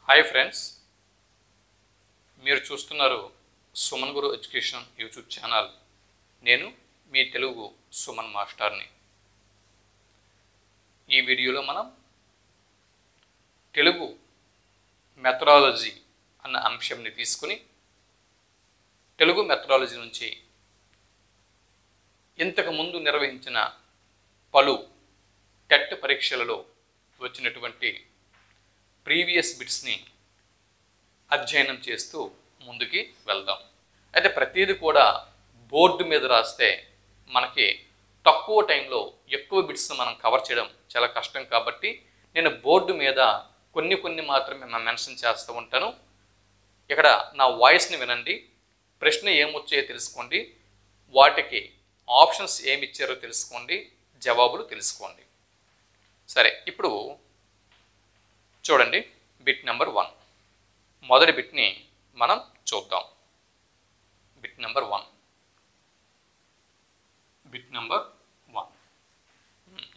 Hi friends, మీరు చూస్తున్నారు సుమన్ గురు education YouTube channel. నేను మీ తెలుగు సుమన్ మాస్టర్ని. ఈ వీడియోలో మనం తెలుగు మెథడాలజీ అన్న అంశంని తీసుకుని తెలుగు మెథడాలజీ నుంచి ఇంతకుముందు నిర్వహించిన పలు టెట్ పరీక్షలలో వచ్చినటువంటి ప్రీవియస్ బిట్స్ని అధ్యయనం చేస్తూ ముందుకి వెళ్దాం. అయితే ప్రతిదీ కూడా బోర్డు మీద రాస్తే మనకి తక్కువ టైంలో ఎక్కువ బిట్స్ మనం కవర్ చేయడం చాలా కష్టం. కాబట్టి నేను బోర్డు మీద కొన్ని మాత్రమే మెన్షన్ చేస్తూ ఉంటాను. ఇక్కడ నా వాయిస్ని వినండి, ప్రశ్న ఏమొచ్చాయో తెలుసుకోండి, వాటికి ఆప్షన్స్ ఏమి ఇచ్చారో తెలుసుకోండి, జవాబులు తెలుసుకోండి. సరే, ఇప్పుడు చూడండి, బిట్ నెంబర్ 1, మొదటి బిట్ని మనం చూద్దాం. Bit number 1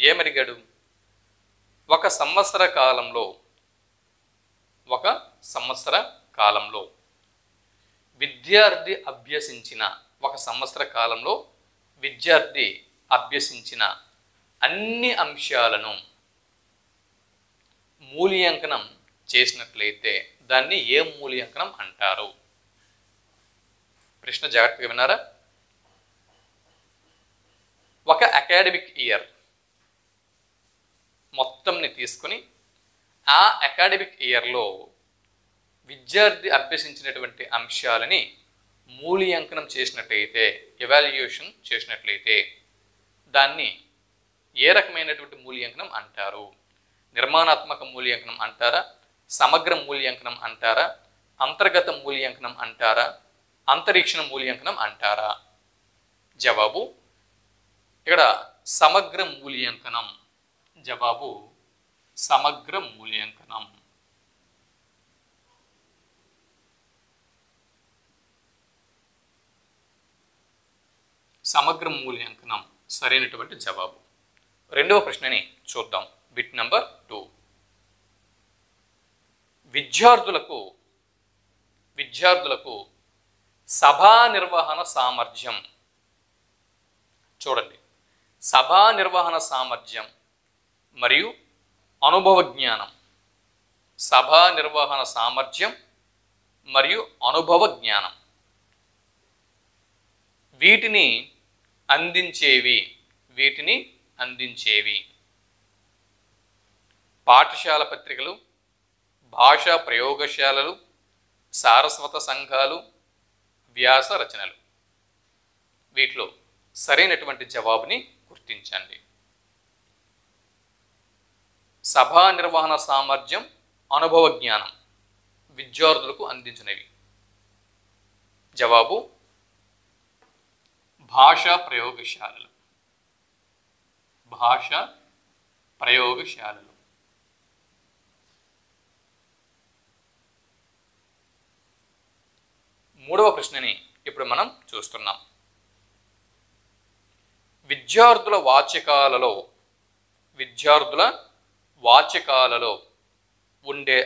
ఏమడిగాడు? ఒక సంవత్సర కాలంలో విద్యార్థి అభ్యసించిన అన్ని అంశాలను మూల్యాంకనం చేసినట్లయితే దాన్ని ఏ మూల్యాంకనం అంటారు? ప్రశ్న జాగ్రత్తగా విన్నారా? ఒక అకాడమిక్ ఇయర్ మొత్తంని తీసుకుని ఆ అకాడమిక్ ఇయర్లో విద్యార్థి అభ్యసించినటువంటి అంశాలని మూల్యాంకనం చేసినట్లయితే, ఎవాల్యుయేషన్ చేసినట్లయితే దాన్ని ఏ రకమైనటువంటి మూల్యాంకనం అంటారు? నిర్మాణాత్మక మూల్యాంకనం అంటారా? సమగ్ర మూల్యాంకనం అంటారా? అంతర్గత మూల్యాంకనం అంటారా? అంతరీక్షణ మూల్యాంకనం అంటారా? జవాబు ఇక్కడ సమగ్ర మూల్యాంకనం. జవాబు సమగ్ర మూల్యాంకనం. సమగ్ర మూల్యాంకనం సరైనటువంటి జవాబు. రెండవ ప్రశ్నని చూద్దాం. బిట్ నెంబర్ 2, విద్యార్థులకు సభా నిర్వహణ సామర్థ్యం. చూడండి, సభా నిర్వహణ సామర్థ్యం మరియు అనుభవ జ్ఞానం. సభా నిర్వహణ సామర్థ్యం మరియు అనుభవ జ్ఞానం వీటిని అందించేవి పాఠశాల పత్రికలు, భాషా ప్రయోగశాలలు, సారస్వత సంఘాలు, వ్యాస రచనలు. వీటిలో సరైనటువంటి జవాబుని గుర్తించండి. సభా నిర్వహణ సామర్థ్యం, అనుభవ జ్ఞానం విద్యార్థులకు అందించినవి. జవాబు భాషా ప్రయోగశాలలు. మూడవ ప్రశ్నని ఇప్పుడు మనం చూస్తున్నాం. విద్యార్థుల వాచకాలలో ఉండే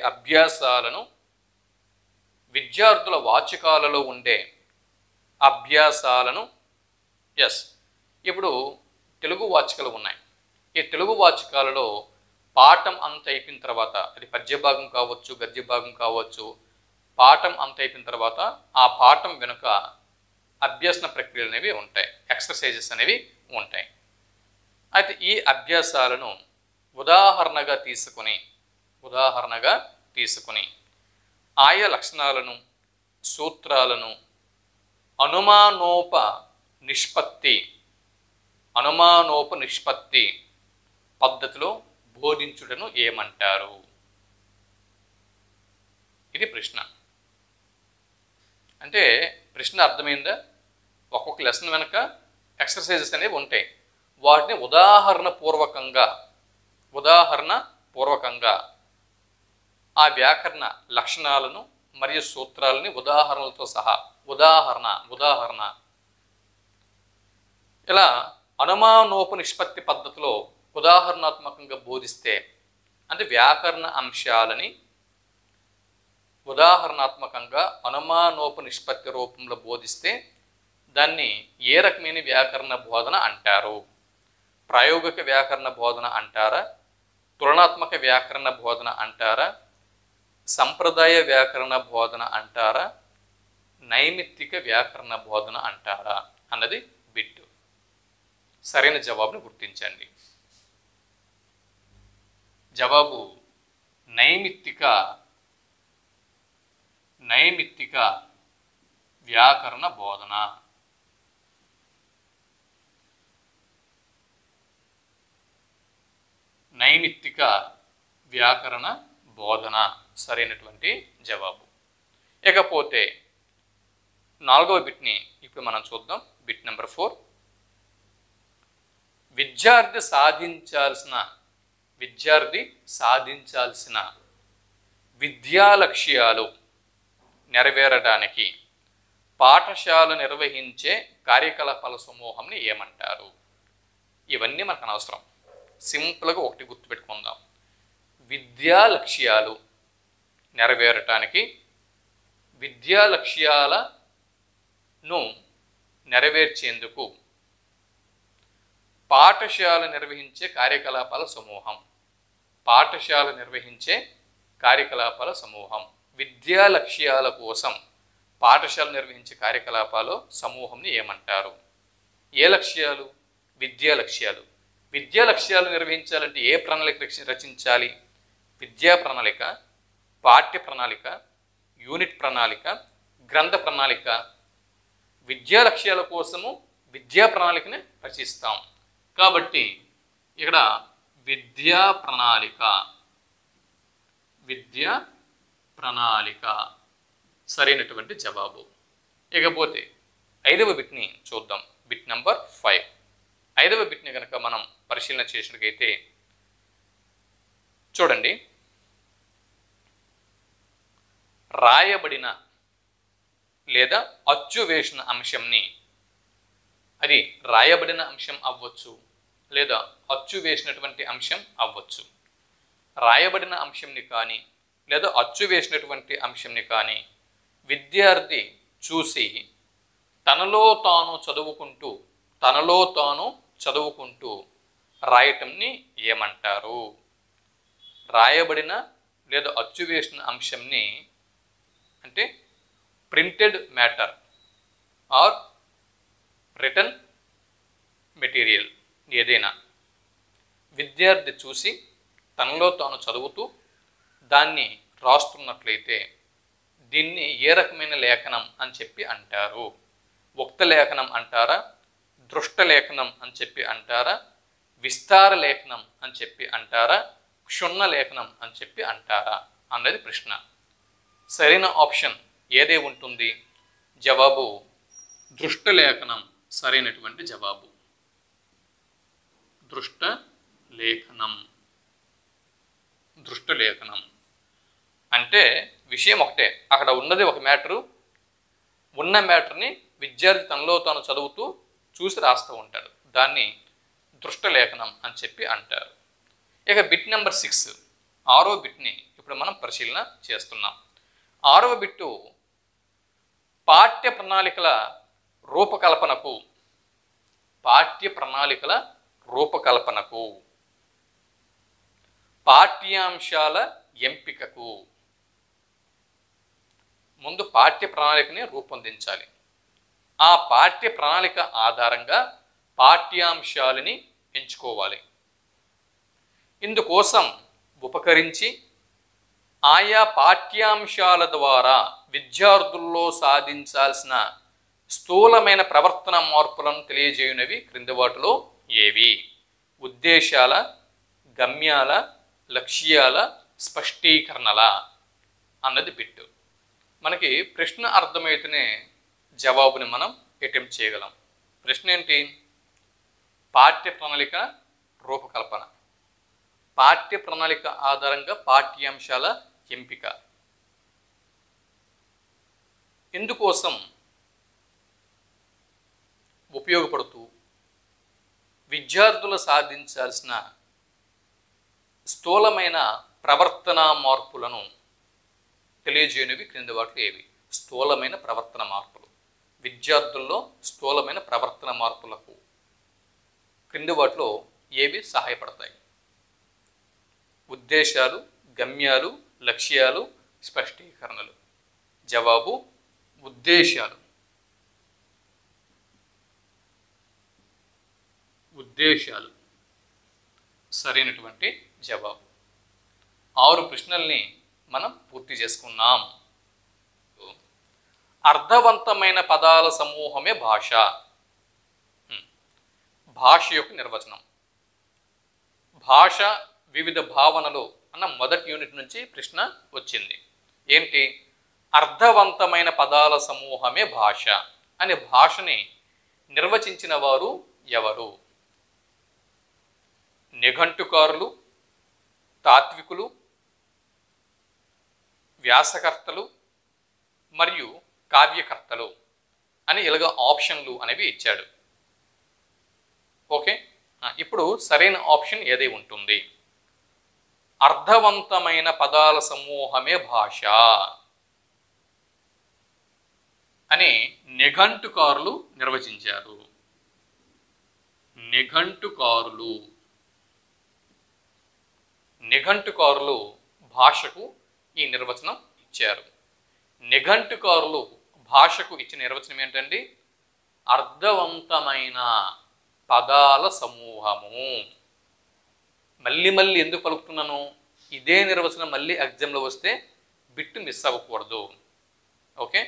అభ్యాసాలను ఇప్పుడు తెలుగు వాచకాలు ఉన్నాయి. ఈ తెలుగు వాచకాలలో పాఠం అంత అయిపోయిన తర్వాత, అది పద్య భాగం కావచ్చు, గద్య భాగం కావచ్చు, పాఠం అంత అయిపోయిన తర్వాత ఆ పాఠం వెనుక అభ్యసన ప్రక్రియలు అనేవి ఉంటాయి, ఎక్సర్సైజెస్ అనేవి ఉంటాయి. అయితే ఈ అభ్యాసాలను ఉదాహరణగా తీసుకుని ఆయా లక్షణాలను, సూత్రాలను అనుమానోప నిష్పత్తి పద్ధతిలో బోధించుటను ఏమంటారు? ఇది ప్రశ్న. అంటే ప్రశ్న అర్థమైందా? ఒక్కొక్క లెసన్ వెనుక ఎక్సర్సైజెస్ అనేవి ఉంటాయి. వాటిని ఉదాహరణ పూర్వకంగా ఆ వ్యాకరణ లక్షణాలను మరియు సూత్రాలని ఉదాహరణలతో సహా ఉదాహరణ ఇలా అనుమానోపనిష్పత్తి పద్ధతిలో ఉదాహరణాత్మకంగా బోధిస్తే, అంటే వ్యాకరణ అంశాలని ఉదాహరణాత్మకంగా అనుమానోపనిష్పత్తి రూపంలో బోధిస్తే దాన్ని ఏ రకమైన వ్యాకరణ బోధన అంటారు? ప్రాయోగిక వ్యాకరణ బోధన అంటారా? తులనాత్మక వ్యాకరణ బోధన అంటారా? సంప్రదాయ వ్యాకరణ బోధన అంటారా? నైమిత్తిక వ్యాకరణ బోధన అంటారా అన్నది బిట్. సరైన జవాబును గుర్తించండి. జవాబు నైమిత్తిక వ్యాకరణ బోధన. నైమిత్తిక వ్యాకరణ బోధన సరైనటువంటి జవాబు. ఇకపోతే 4వ బిట్ని ఇప్పుడు మనం చూద్దాం. Bit number 4. విద్యార్థి సాధించాల్సిన విద్యా లక్ష్యాలు నెరవేరడానికి పాఠశాల నిర్వహించే కార్యకలాపాల సమూహంని ఏమంటారు? ఇవన్నీ మనకు అనవసరం. సింపుల్గా ఒకటి గుర్తుపెట్టుకుందాం. విద్యా లక్ష్యాలు నెరవేరటానికి, విద్యా లక్ష్యాలను నెరవేర్చేందుకు పాఠశాల నిర్వహించే కార్యకలాపాల సమూహం. పాఠశాల నిర్వహించే కార్యకలాపాల సమూహం. విద్యా లక్ష్యాల కోసం పాఠశాల నిర్వహించే కార్యకలాపాలు సమూహంని ఏమంటారు? ఏ లక్ష్యాలు? విద్యా లక్ష్యాలు. విద్యా లక్ష్యాలు నిర్వహించాలంటే ఏ ప్రణాళిక రచించాలి? విద్యా ప్రణాళిక, పాఠ్య ప్రణాళిక, యూనిట్ ప్రణాళిక, గ్రంథ ప్రణాళిక. విద్యా లక్ష్యాల కోసము విద్యా ప్రణాళికని రచిస్తాం. కాబట్టి ఇక్కడ విద్యా ప్రణాళిక సరైనటువంటి జవాబు. ఇకపోతే 5వ బిట్ని చూద్దాం. Bit number 5. 5వ బిట్ని కనుక మనం పరిశీలన చేసినట్లయితే చూడండి. రాయబడిన లేదా అచ్చు వేసిన అంశంని, అది రాయబడిన అంశం అవ్వచ్చు లేదా అచ్చు వేసినటువంటి అంశం అవ్వచ్చు. రాయబడిన అంశంని కానీ లేదా అచ్చు వేసినటువంటి అంశంని కానీ విద్యార్థి చూసి తనలో తాను చదువుకుంటూ రాయటంని ఏమంటారు? రాయబడిన లేదా అచ్చు వేసిన అంశంని అంటే printed matter or written material ఏదైనా విద్యార్థి చూసి తనలో తాను చదువుతూ దాన్ని రాస్తున్నట్లయితే దీన్ని ఏ రకమైన లేఖనం అని చెప్పి అంటారు? ఉక్త లేఖనం అంటారా? దృష్ట లేఖనం అని చెప్పి అంటారా? విస్తార లేఖనం అని చెప్పి అంటారా? క్షుణ్ణ లేఖనం అని చెప్పి అంటారా అన్నది ప్రశ్న. సరైన ఆప్షన్ ఏదే ఉంటుంది? జవాబు దృష్ట లేఖనం సరైనటువంటి జవాబు. దృష్ట లేఖనం అంటే విషయం ఒకటే, అక్కడ ఉన్నది ఒక మ్యాటరు, ఉన్న మ్యాటర్ని విద్యార్థి తనలో తాను చదువుతూ చూసి రాస్తూ ఉంటాడు. దాన్ని దృష్ట లేఖనం అని చెప్పి అంటారు. ఇక బిట్ నెంబర్ 6, 6వ బిట్ని ఇప్పుడు మనం పరిశీలన చేస్తున్నాం. 6వ బిట్టు పాఠ్య ప్రణాళికల రూపకల్పనకు పాఠ్యాంశాల ఎంపికకు ముందు పాఠ్య ప్రణాళికని రూపొందించాలి. ఆ పాఠ్య ప్రణాళిక ఆధారంగా పాఠ్యాంశాలని ఎంచుకోవాలి. ఇందుకోసం ఉపకరించి ఆయా పాఠ్యాంశాల ద్వారా విద్యార్థుల్లో సాధించాల్సిన స్థూలమైన ప్రవర్తన మార్పులను తెలియజేయునవి క్రింది వాటిలో ఏవి? ఉద్దేశాల, గమ్యాల, లక్ష్యాల, స్పష్టీకరణల అన్నది బిట్టు. మనకి ప్రశ్న అర్థమైతేనే జవాబుని మనం అటెంప్ట్ చేయగలం. ప్రశ్న ఏంటి? పాఠ్య ప్రణాళిక రూపకల్పన, పాఠ్య ప్రణాళిక ఆధారంగా పాఠ్యాంశాల ఎంపిక. ఇందుకోసం ఉపయోగపడుతూ విద్యార్థులు సాధించాల్సిన స్థూలమైన ప్రవర్తన మార్పులను తెలియజేయనివి క్రింది వాటిలో ఏవి? స్థూలమైన ప్రవర్తన మార్పులు. విద్యార్థుల్లో స్థూలమైన ప్రవర్తన మార్పులకు క్రింది వాటిలో ఏవి సహాయపడతాయి? ఉద్దేశాలు, గమ్యాలు, లక్ష్యాలు, స్పష్టీకరణలు. జవాబు ఉద్దేశాలు. ఉద్దేశాలు సరైనటువంటి జవాబు. 6 ప్రశ్నల్ని మనం పూర్తి చేసుకున్నాం. అర్థవంతమైన పదాల సమూహమే భాష. భాష యొక్క నిర్వచనం. భాష వివిధ భావనలు అన్న మొదటి యూనిట్ నుంచి ప్రశ్న వచ్చింది. ఏంటి? అర్థవంతమైన పదాల సమూహమే భాష అనే భాషని నిర్వచించిన వారు ఎవరు? నిఘంటుకారులు, తాత్వికులు, వ్యాసకర్తలు మరియు కావ్యకర్తలు అని ఇలాగ ఆప్షన్లు అనేవి ఇచ్చాడు. ఓకే, ఇప్పుడు సరైన ఆప్షన్ ఏదై ఉంటుంది? అర్థవంతమైన పదాల సమూహమే భాష అని నిఘంటుకారులు నిర్వచించారు. నిఘంటుకారులు భాషకు ఈ నిర్వచనం ఇచ్చారు. నిఘంటుకారులు భాషకు ఇచ్చిన నిర్వచనం ఏంటండి? అర్థవంతమైన పదాల సమూహము. మళ్ళీ మళ్ళీ ఎందుకు పలుకుతున్నాను? ఇదే నిర్వచనం మళ్ళీ ఎగ్జామ్లో వస్తే బిట్టు మిస్ అవ్వకూడదు. ఓకే,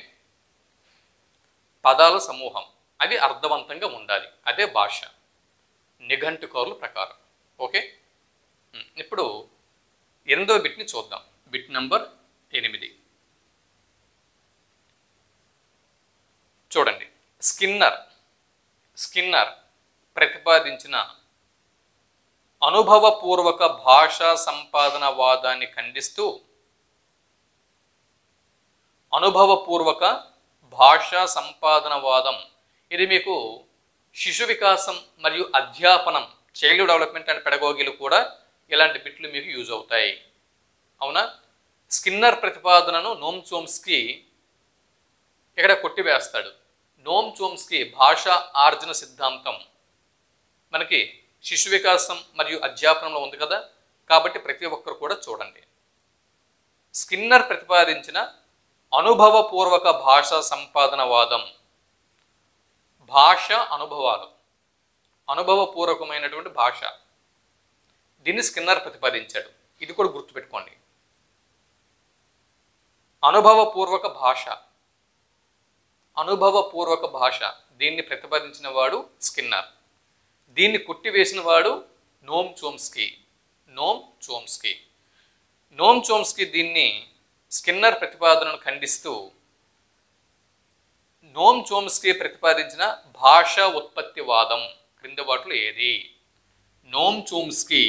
పదాల సమూహం అది అర్థవంతంగా ఉండాలి, అదే భాష నిఘంటుకారుల ప్రకారం. ఓకే, ఇప్పుడు 8వ బిట్ని చూద్దాం. Bit number 8. చూడండి. స్కిన్నర్ ప్రతిపాదించిన అనుభవపూర్వక భాషా సంపాదన వాదాన్ని ఖండిస్తూ అనుభవపూర్వక భాషా సంపాదన వాదం, ఇది మీకు శిశు వికాసం మరియు అధ్యాపనం, చైల్డ్ డెవలప్మెంట్ అండ్ పెడగోగీలు కూడా ఇలాంటి బిట్లు మీకు యూజ్ అవుతాయి. అవునా? స్కిన్నర్ ప్రతిపాదనను నోమ్ చోమ్స్కీ ఇక్కడ కొట్టివేస్తాడు. నోమ్ చోమ్స్కీ భాషా ఆర్జన సిద్ధాంతం మనకి శిశు వికాసం మరియు అధ్యాపనంలో ఉంది కదా, కాబట్టి ప్రతి ఒక్కరు కూడా చూడండి. స్కిన్నర్ ప్రతిపాదించిన అనుభవపూర్వక భాషా సంపాదన వాదం, భాష అనుభవాలు, అనుభవపూర్వకమైనటువంటి భాష, దీన్ని స్కిన్నర్ ప్రతిపాదించాడు. ఇది కూడా గుర్తుపెట్టుకోండి. అనుభవపూర్వక భాష దీన్ని ప్రతిపాదించిన వాడు స్కిన్నర్. దీన్ని కొట్టివేసిన వాడు నోమ్ చోమ్స్కీ దీన్ని స్కిన్నర్ ప్రతిపాదనను ఖండిస్తూ నోమ్ చోమ్స్కీ ప్రతిపాదించిన భాషా ఉత్పత్తివాదం క్రింది వాటిలో ఏది? నోమ్ చోమ్స్కీ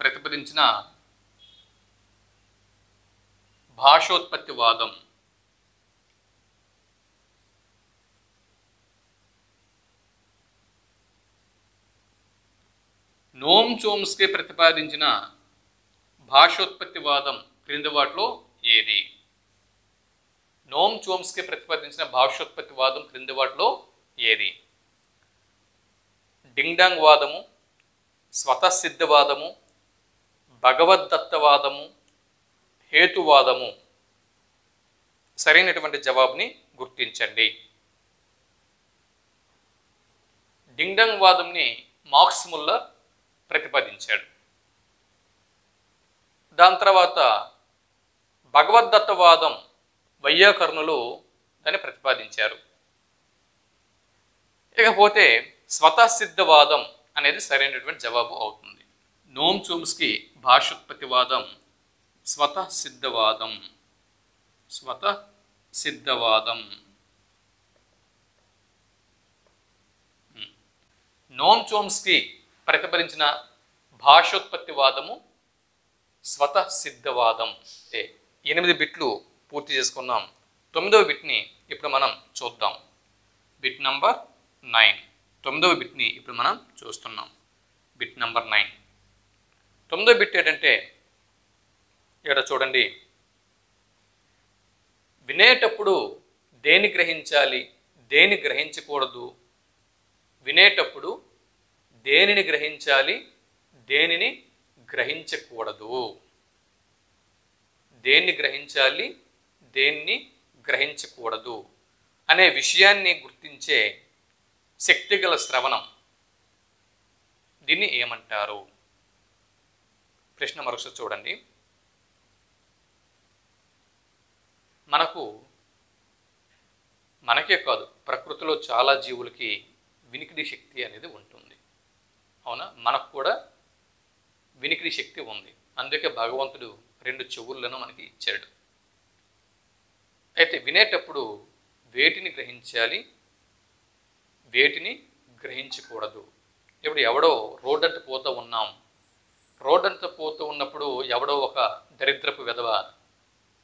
ప్రతిపాదించిన భాషోత్పత్తివాదం. నోమ్ చోమ్స్కీ ప్రతిపాదించిన భాషోత్పత్తివాదం క్రింది వాటిలో ఏది? నోమ్ చోమ్స్కీ ప్రతిపాదించిన భాషోత్పత్తివాదం క్రింది వాటిలో ఏది? డింగ్డాంగ్ వాదము, స్వతసిద్ధవాదము, భగవద్దత్తవాదము, హేతువాదము. సరైనటువంటి జవాబుని గుర్తించండి. డింగ్డాంగ్ వాదంని మాక్స్ ముల్లర్ ప్రతిపాదించాడు. దాని తర్వాత భగవద్దత్తవాదం వైయాకరణులు దాన్ని ప్రతిపాదించారు. ఇకపోతే స్వతసిద్ధవాదం అనేది సరైనటువంటి జవాబు అవుతుంది. నోమ్ చోమ్స్కీ భాషోత్పత్తివాదం స్వతసిద్ధవాదం. నోమ్ చోమ్స్కీ ప్రతిపాదించిన భాషోత్పత్తివాదము స్వతసిద్ధవాదం. 8 బిట్లు పూర్తి చేసుకున్నాం. 9వ బిట్ని ఇప్పుడు మనం చూద్దాం. Bit number 9. 9వ బిట్ని ఇప్పుడు మనం చూస్తున్నాం. Bit number 9. తొమ్మిదో బిట్ ఏంటంటే ఇక్కడ చూడండి, వినేటప్పుడు దేని గ్రహించాలి, దేని గ్రహించకూడదు, వినేటప్పుడు దేనిని గ్రహించాలి, దేనిని గ్రహించకూడదు, దేన్ని గ్రహించాలి, దేన్ని గ్రహించకూడదు అనే విషయాన్ని గుర్తించే శక్తిగల శ్రవణం, దీన్ని ఏమంటారు? ప్రశ్న మరొకసారి చూడండి. మనకే కాదు, ప్రకృతిలో చాలా జీవులకి వినికిడి శక్తి అనేది ఉంటుంది. అవునా? మనకు కూడా వినికిడి శక్తి ఉంది. అందుకే భగవంతుడు 2 చెవులను మనకి ఇచ్చాడు. అయితే వినేటప్పుడు వేటిని గ్రహించాలి, వేటిని గ్రహించకూడదు. ఇప్పుడు ఎవడో రోడ్డంతా పోతూ ఉన్నాం, రోడ్డంతా పోతూ ఉన్నప్పుడు ఎవడో ఒక దరిద్రపు వెధవ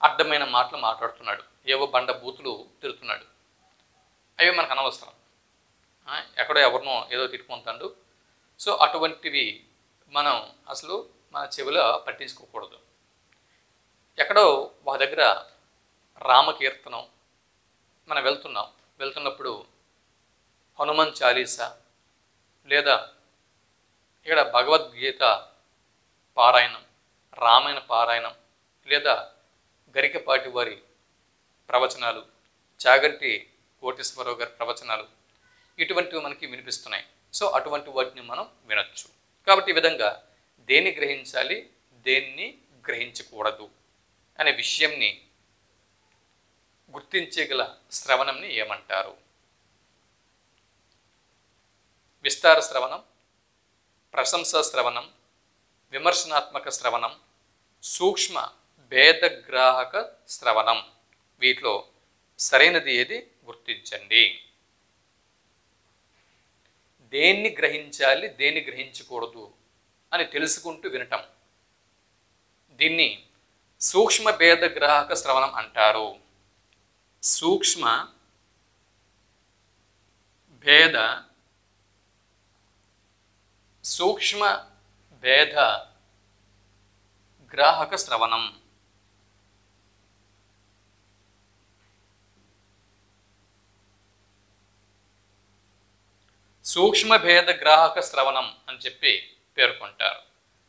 అడ్డమైన మాటలు మాట్లాడుతున్నాడు, ఏవో బండ బూతులు తిడుతున్నాడు. అవి మనకు అనవసరం. ఎక్కడో ఎవరినో ఏదో తిట్టుకుంటాడు. సో అటువంటివి మనం అసలు మన చెవిలో పట్టించుకోకూడదు. ఎక్కడో ఒక దగ్గర రామకీర్తనం మనం వెళ్తున్నప్పుడు హనుమాన్ చాలీసా లేదా ఇక్కడ భగవద్గీత పారాయణం, రామాయణ పారాయణం లేదా గరికపాటి వారి ప్రవచనాలు, చాగంటి కోటేశ్వరరావు గారి ప్రవచనాలు, ఇటువంటివి మనకి వినిపిస్తున్నాయి. సో అటువంటి వాటిని మనం వినొచ్చు. కాబట్టి ఈ విధంగా దేన్ని గ్రహించాలి, దేన్ని గ్రహించకూడదు అనే విషయంని గుర్తించగల శ్రవణంని ఏమంటారు? విస్తార శ్రవణం, ప్రశంసా శ్రవణం, విమర్శనాత్మక శ్రవణం, సూక్ష్మ భేదగ్రాహక శ్రవణం. వీటిలో సరైనది ఏది గుర్తించండి. దేన్ని గ్రహించాలి, దేన్ని గ్రహించకూడదు అని తెలుసుకుంటూ వినటం, దీన్ని సూక్ష్మ భేదగ్రాహక శ్రవణం అంటారు. సూక్ష్మ భేద గ్రాహక శ్రవణం. సూక్ష్మ భేద గ్రాహక శ్రవణం అని చెప్పి పేర్కొంటారు.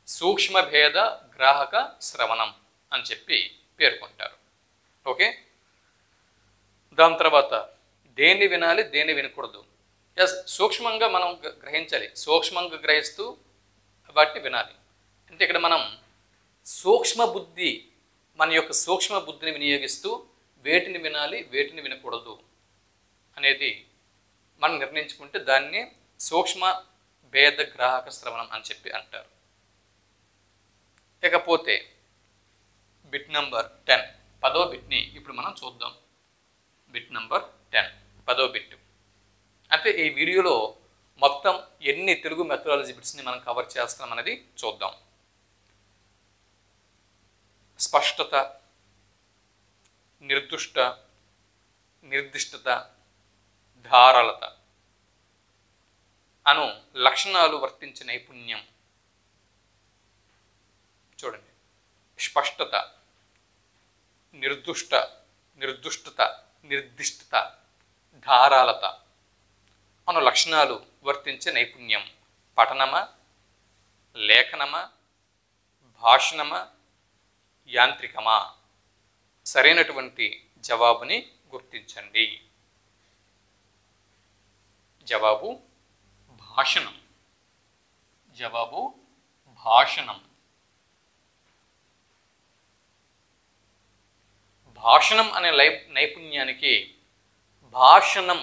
సూక్ష్మ భేద గ్రాహక శ్రవణం అని చెప్పి పేర్కొంటారు. ఓకే. దాని తర్వాత దేన్ని వినాలి, దేన్ని వినకూడదు. ఎస్, సూక్ష్మంగా మనం గ్రహించాలి, సూక్ష్మంగా గ్రహిస్తూ వాటిని వినాలి. అంటే ఇక్కడ మనం మన యొక్క సూక్ష్మ బుద్ధిని వినియోగిస్తూ వేటిని వినాలి, వేటిని వినకూడదు అనేది మనం నిర్ణయించుకుంటే దాన్ని సూక్ష్మ భేద గ్రాహక శ్రవణం అని చెప్పి అంటారు. ఇకపోతే బిట్ నంబర్ 10, 10వ బిట్ని ఇప్పుడు మనం చూద్దాం. బిట్ నంబర్ 10, 10వ బిట్. అంటే ఈ వీడియోలో మొత్తం ఎన్ని తెలుగు మెథడాలజీ బిట్స్ని మనం కవర్ చేస్తాం అనేది చూద్దాం. స్పష్టత, నిర్దిష్టత, ధారాళత అను లక్షణాలు వర్తించే నైపుణ్యం. చూడండి, స్పష్టత, నిర్దిష్టత, ధారాళత అను లక్షణాలు వర్తించే నైపుణ్యం పఠనమా, లేఖనమా, భాషణమా, యాంత్రికమా? సరైనటువంటి జవాబుని గుర్తించండి. జవాబు భాషణం. జవాబు భాషణం. భాషణం అనే నైపుణ్యానికి, భాషణం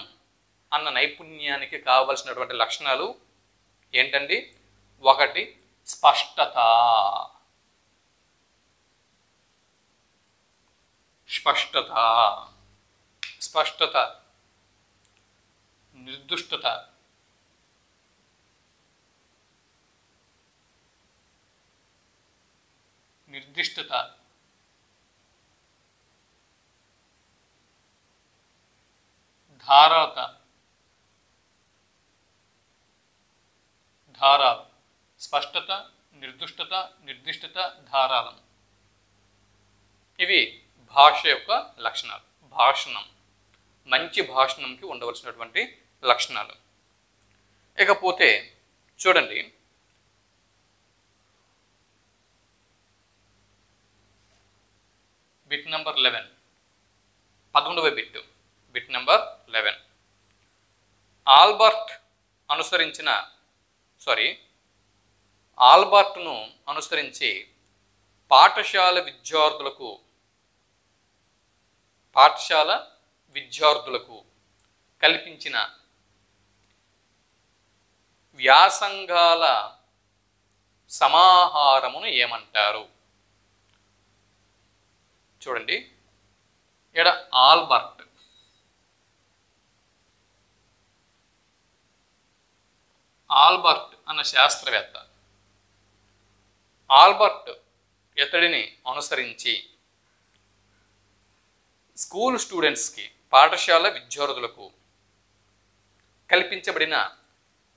అన్న నైపుణ్యానికి కావలసినటువంటి లక్షణాలు ఏంటండి? 1 స్పష్టత. స్పష్టత, నిర్దిష్టత, ధారాళత, స్పష్టత, నిర్దిష్టత, స్పష్టత, నిర్దిష్టత, ధారాళం. ఇవి భాష యొక్క లక్షణాలు. భాషణం, మంచి భాషణంకి ఉండవలసినటువంటి లక్షణాలు. ఇకపోతే చూడండి, బిట్ నెంబర్ 11, 11వ బిట్ నెంబర్ 11. ఆల్బర్ట్ను అనుసరించి పాఠశాల విద్యార్థులకు కల్పించిన వ్యాసంగాల సమాహారమును ఏమంటారు? చూడండి, ఇక్కడ ఆల్బర్ట్ అన్న శాస్త్రవేత్త, ఆల్బర్ట్ ఇతడిని అనుసరించి స్కూల్ స్టూడెంట్స్కి, పాఠశాల విద్యార్థులకు కల్పించబడిన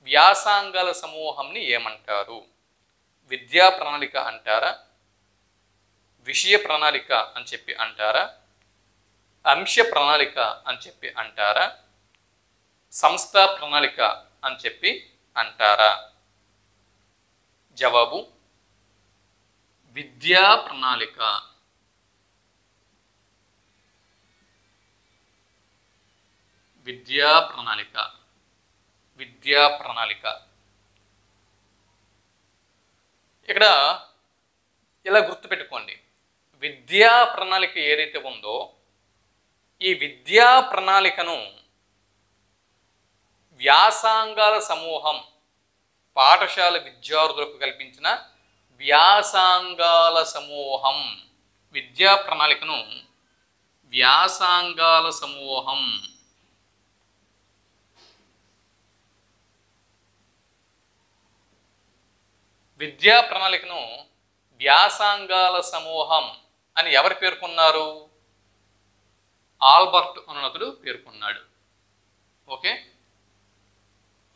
వ్యాసంగాల సమూహంని ఏమంటారు? విద్యా ప్రణాళిక అంటారా, విషయ ప్రణాళిక అని చెప్పి అంటారా, అంశ ప్రణాళిక అని చెప్పి అంటారా, సంస్థా ప్రణాళిక అని చెప్పి అంటారా? జవాబు విద్యా ప్రణాళిక. విద్యా ప్రణాళిక. ఇక్కడ ఇలా గుర్తుపెట్టుకోండి, విద్యా ప్రణాళిక ఏదైతే ఉందో ఈ విద్యా ప్రణాళికను వ్యాసంగాల సమూహం, పాఠశాల విద్యార్థులకు కల్పించిన వ్యాసంగాల సమూహం, విద్యా ప్రణాళికను వ్యాసంగాల సమూహం, విద్యా ప్రణాళికను వ్యాసంగాల సమూహం అని ఎవరు పేర్కొన్నారు? ఆల్బర్ట్ అన్నతుడు పేర్కొన్నాడు. ఓకే,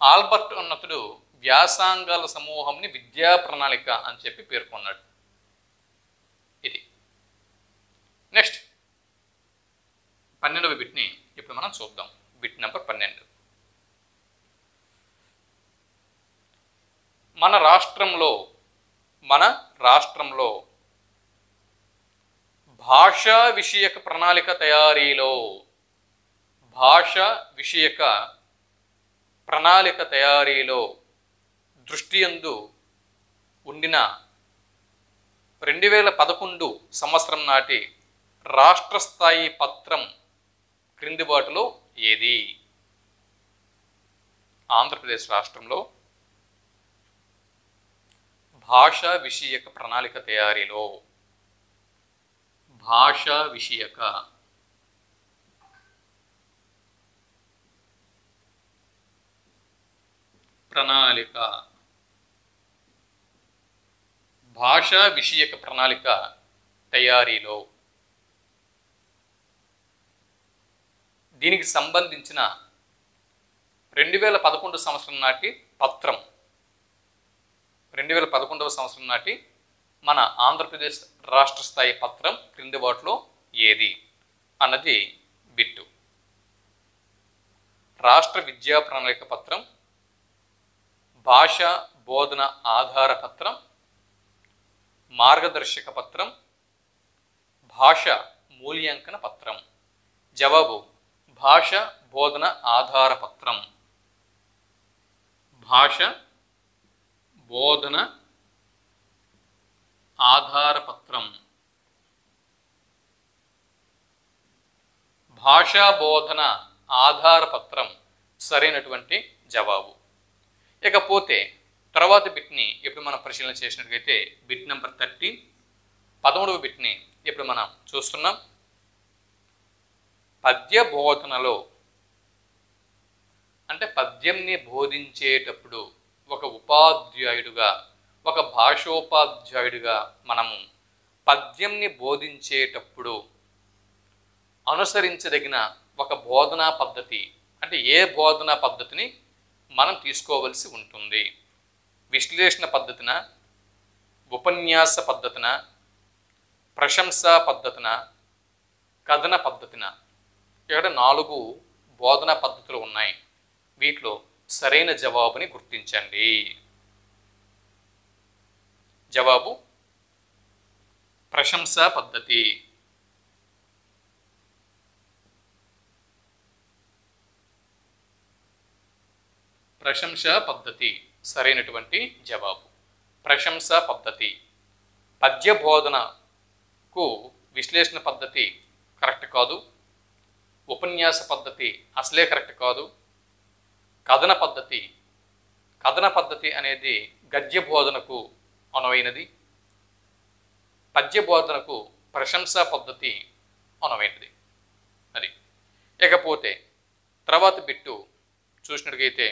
ఆల్బర్ట్ అన్నతుడు వ్యాసంగాల సమూహంని విద్యా ప్రణాళిక అని చెప్పి పేర్కొన్నాడు. ఇది. నెక్స్ట్ 12వ బిట్ని ఇప్పుడు మనం చూద్దాం. Bit number 12. మన రాష్ట్రంలో భాషా విషయక ప్రణాళిక తయారీలో దృష్టి యందు ఉండిన 2011 సంవత్సరం నాటి రాష్ట్ర స్థాయి పత్రం క్రింది వాటిలో ఏది? ఆంధ్రప్రదేశ్ రాష్ట్రంలో భాషా విషయక ప్రణాళిక తయారీలో భాషా విషయక ప్రణాళిక తయారీలో దీనికి సంబంధించిన 2011 సంవత్సరం నాటి పత్రం, 2011వ సంవత్సరం నాటి మన ఆంధ్రప్రదేశ్ రాష్ట్ర స్థాయి పత్రం క్రింది వాటిలో ఏది అన్నది బిట్టు. రాష్ట్ర విద్యా ప్రణాళిక పత్రం, భాషా బోధన ఆధార పత్రం, మార్గదర్శక పత్రం, భాష మూల్యాంకన పత్రం. జవాబు భాష బోధన ఆధార పత్రం. భాష బోధన ఆధార పత్రం. భాషా బోధన ఆధార పత్రం సరైనటువంటి జవాబు. ఇకపోతే తర్వాత బిట్ని ఇప్పుడు మనం పరిశీలన చేసినట్లయితే బిట్ నెంబర్ 13, 13వ బిట్ని ఇప్పుడు మనం చూస్తున్నాం. పద్య బోధనలో అంటే పద్యంని బోధించేటప్పుడు ఒక ఉపాధ్యాయుడిగా, ఒక భాషోపాధ్యాయుడిగా మనము పద్యంని బోధించేటప్పుడు అనుసరించదగిన ఒక బోధనా పద్ధతి అంటే ఏ బోధనా పద్ధతిని మనం తీసుకోవలసి ఉంటుంది? విశ్లేషణ పద్ధతిన, ఉపన్యాస పద్ధతిన, ప్రశంసా పద్ధతిన, కథన పద్ధతిన. ఇక్కడ 4 బోధనా పద్ధతులు ఉన్నాయి. వీటిలో సరైన జవాబుని గుర్తించండి. జవాబు ప్రశంసా పద్ధతి. ప్రశంసా పద్ధతి సరైనటువంటి జవాబు. ప్రశంసా పద్ధతి. పద్య బోధనకు విశ్లేషణ పద్ధతి కరెక్ట్ కాదు. ఉపన్యాస పద్ధతి అసలే కరెక్ట్ కాదు. కథన పద్ధతి అనేది గద్య బోధనకు అనువైనది. పద్య బోధనకు ప్రశంసా పద్ధతి అనువైనది. అది ఇకపోతే తర్వాత బిట్టు చూసినట్టుగైతే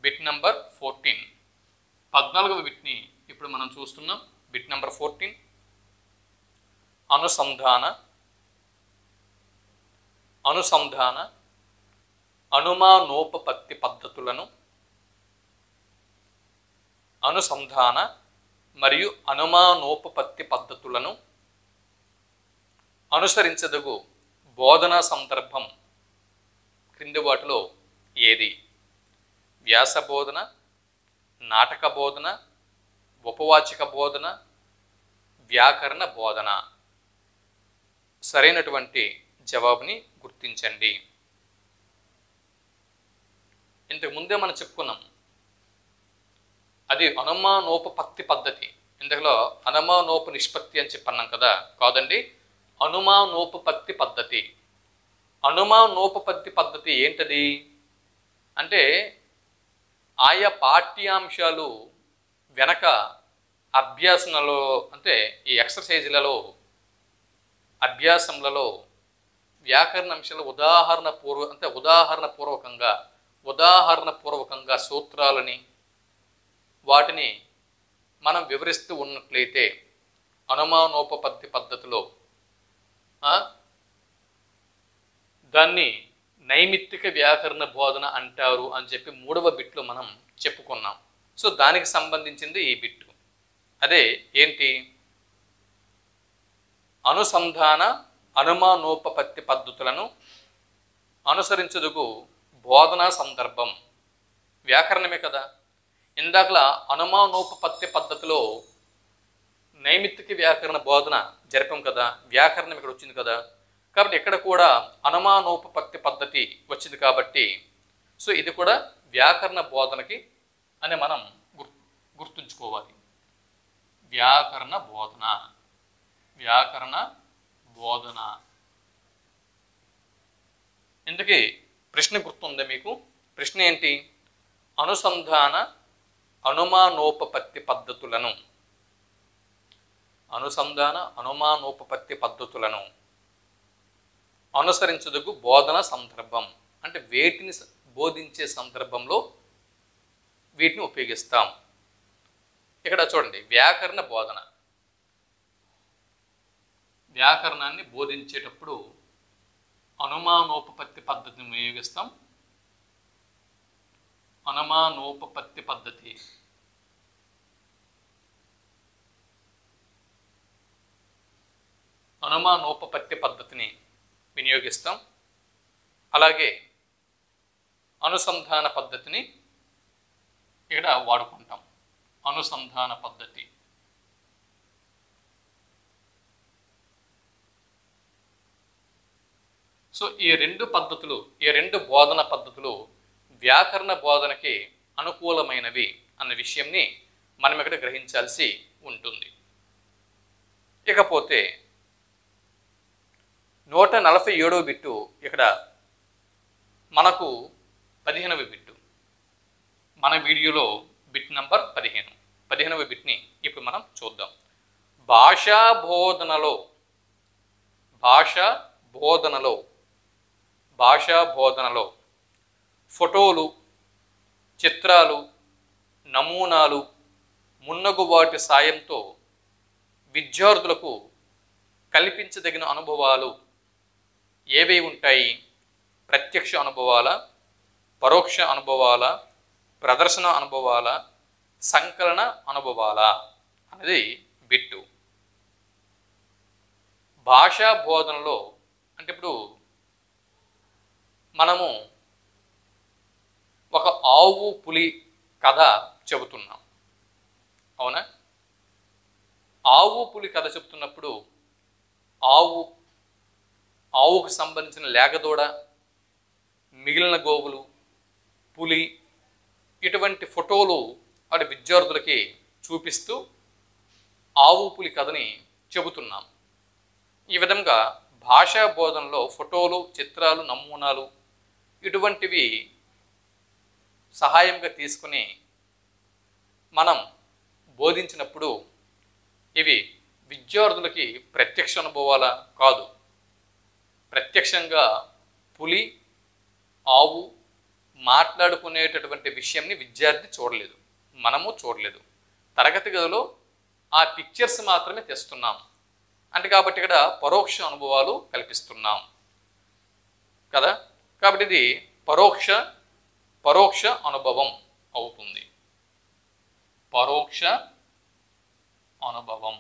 బిట్ నంబర్ 14, 14వ బిట్ని ఇప్పుడు మనం చూస్తున్నాం. బిట్ నంబర్ 14 అనుసంధాన అనుమానోపపత్తి పద్ధతులను, అనుసంధాన మరియు అనుమానోపపత్తి పద్ధతులను అనుసరించదగు బోధనా సందర్భం క్రింది వాటిలో ఏది? వ్యాస బోధన, నాటక బోధన, ఉపవాచక బోధన, వ్యాకరణ బోధన. సరైనటువంటి జవాబుని గుర్తించండి. ఇంతకు ముందే మనం చెప్పుకున్నాం, అది అనుమానోపపత్తి పద్ధతి. ఇందులో అనుమానోప నిష్పత్తి అని చెప్పన్నాం కదా, కాదండి, అనుమానోపపత్తి పద్ధతి. అనుమానోపపత్తి పద్ధతి ఏంటది అంటే, ఆయా పాఠ్యాంశాలు వెనక అభ్యాసనలో, అంటే ఈ ఎక్సర్సైజులలో, అభ్యాసంలలో వ్యాకరణ అంశాలు ఉదాహరణపూర్వకంగా సూత్రాలని, వాటిని మనం వివరిస్తూ ఉన్నట్లయితే అనుమానోపపత్తి పద్ధతిలో దాన్ని నైమిత్తిక వ్యాకరణ బోధన అంటారు అని చెప్పి 3వ బిట్లో మనం చెప్పుకున్నాం. సో దానికి సంబంధించింది ఈ బిట్టు. అదే ఏంటి? అనుసంధాన అనుమానోపపత్తి పద్ధతులను అనుసరించుదుకు బోధనా సందర్భం. వ్యాకరణమే కదా. ఇందాకలా అనుమానోపపత్తి పద్ధతిలో నైమిత్తిక వ్యాకరణ బోధన జరిపాం కదా, వ్యాకరణం ఇక్కడ వచ్చింది కదా. కాబట్టి ఇక్కడ కూడా అనుమానోపపత్తి పద్ధతి వచ్చింది కాబట్టి సో ఇది కూడా వ్యాకరణ బోధనకి అని మనం గుర్తుంచుకోవాలి. వ్యాకరణ బోధన. ఇందుకే ప్రశ్న గుర్తుందా మీకు? ప్రశ్న ఏంటి? అనుసంధాన అనుమానోపపత్తి పద్ధతులను అనుసరించుటకు బోధన సందర్భం. అంటే వేటిని బోధించే సందర్భంలో వీటిని ఉపయోగిస్తాం. ఇక్కడ చూడండి, వ్యాకరణ బోధన. వ్యాకరణాన్ని బోధించేటప్పుడు అనుమానోపపత్తి పద్ధతిని వినియోగిస్తాం. అనుమానోపపత్తి పద్ధతిని వినియోగిస్తాం. అలాగే అనుసంధాన పద్ధతిని ఇక్కడ వాడుకుంటాం. అనుసంధాన పద్ధతి. సో ఈ రెండు బోధన పద్ధతులు వ్యాకరణ బోధనకి అనుకూలమైనవి అన్న విషయంని మనం ఇక్కడ గ్రహించాల్సి ఉంటుంది. ఇకపోతే 147వ బిట్టు ఇక్కడ మనకు 15వ బిట్టు. మన వీడియోలో బిట్ నంబర్ 15వ బిట్ని ఇప్పుడు మనం చూద్దాం. భాషా బోధనలో ఫోటోలు, చిత్రాలు, నమూనాలు మున్నగు వాటి సాయంతో విద్యార్థులకు కల్పించదగిన అనుభవాలు ఏవై ఉంటాయి? ప్రత్యక్ష అనుభవాల, పరోక్ష అనుభవాల, ప్రదర్శన అనుభవాల, సంకలన అనుభవాల అనేది బిట్టు. భాషా బోధనలో అంటే ఇప్పుడు మనము ఒక ఆవు పులి కథ చెబుతున్నాం, అవునా? ఆవు పులి కథ చెబుతున్నప్పుడు ఆవుకు సంబంధించిన లేగదూడ, మిగిలిన గోవులు, పులి ఇటువంటి ఫోటోలు వాటి విద్యార్థులకి చూపిస్తూ ఆవు పులి కథని చెబుతున్నాం. ఈ విధంగా భాషా బోధనలో ఫోటోలు, చిత్రాలు, నమూనాలు ఇటువంటివి సహాయంగా తీసుకుని మనం బోధించినప్పుడు ఇవి విద్యార్థులకి ప్రత్యక్ష అనుభవాల కాదు. ప్రత్యక్షంగా పులి, ఆవు మాట్లాడుకునేటటువంటి విషయంని విద్యార్థి చూడలేదు, మనము చూడలేదు. తరగతి గదిలో ఆ పిక్చర్స్ మాత్రమే తెస్తున్నాం అంటే కాబట్టి ఇక్కడ పరోక్ష అనుభవాలు కల్పిస్తున్నాం కదా. కాబట్టి ఇది పరోక్ష అనుభవం అవుతుంది. పరోక్ష అనుభవం,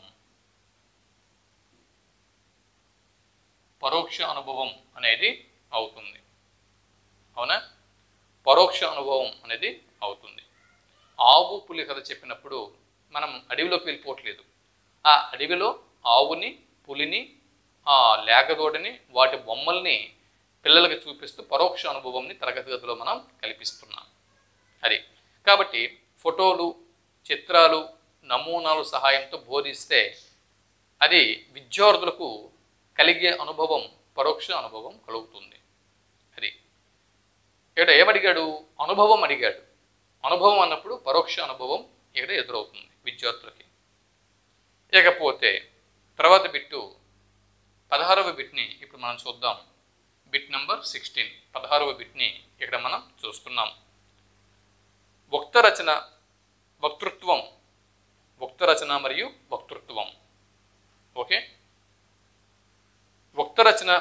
పరోక్ష అనుభవం అనేది అవుతుంది, అవునా? పరోక్ష అనుభవం అనేది అవుతుంది. ఆవు పులి కథ చెప్పినప్పుడు మనం అడవిలోకి వెళ్ళిపోవట్లేదు. ఆ అడవిలో ఆవుని, పులిని, ఆ లేగదోడని, వాటి బొమ్మల్ని పిల్లలకి చూపిస్తూ పరోక్ష అనుభవంని తరగతి గదిలో మనం కల్పిస్తున్నాం. అది కాబట్టి ఫోటోలు, చిత్రాలు, నమూనాలు సహాయంతో బోధిస్తే అది విద్యార్థులకు కలిగే అనుభవం పరోక్ష అనుభవం కలుగుతుంది. అది ఇక్కడ ఏమడిగాడు? అనుభవం అడిగాడు. అనుభవం అన్నప్పుడు పరోక్ష అనుభవం ఇక్కడ ఎదురవుతుంది విద్యార్థులకి. ఇకపోతే తర్వాత బిట్టు 16వ బిట్ని ఇప్పుడు మనం చూద్దాం. బిట్ నెంబర్ 16, 16వ బిట్ని ఇక్కడ మనం చూస్తున్నాం. వక్తరచన, వక్తృత్వం, వక్తరచన మరియు వక్తృత్వం. ఓకే, వక్తరచన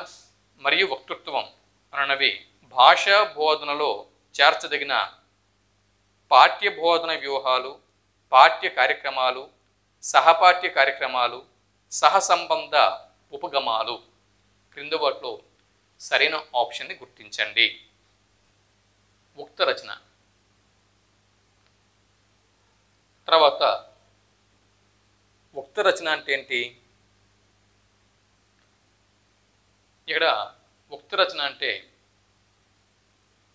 మరియు వక్తృత్వం అన్నవి భాషా బోధనలో చేర్చదగిన పాఠ్య బోధన వ్యూహాలు, పాఠ్య కార్యక్రమాలు, సహపాఠ్య కార్యక్రమాలు, సహసంబంధ ఉపగమాలు. క్రింద వాటిలో సరైన ఆప్షన్ని గుర్తించండి. వక్తరచన తర్వాత వక్తరచన అంటే ఏంటి? ఇక్కడ వక్తరచన అంటే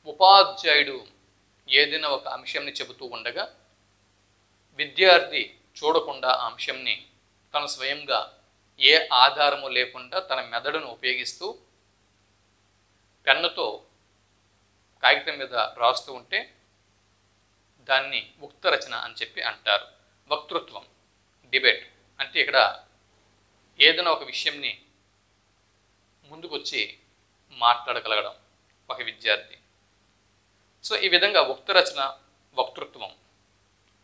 ఉపాధ్యాయుడు ఏదైనా ఒక అంశాన్ని చెబుతూ ఉండగా విద్యార్థి చూడకుండా ఆ అంశంని తను స్వయంగా ఏ ఆధారము లేకుండా తన మెదడును ఉపయోగిస్తూ పెన్నుతో కాగితం మీద రాస్తూ ఉంటే దాన్ని వక్తరచన అని చెప్పి అంటారు. వక్తృత్వం, డిబేట్ అంటే ఇక్కడ ఏదైనా ఒక విషయంని ముందుకొచ్చి మాట్లాడగలగడం ఒక విద్యార్థి. సో ఈ విధంగా వక్తరచన, వక్తృత్వం.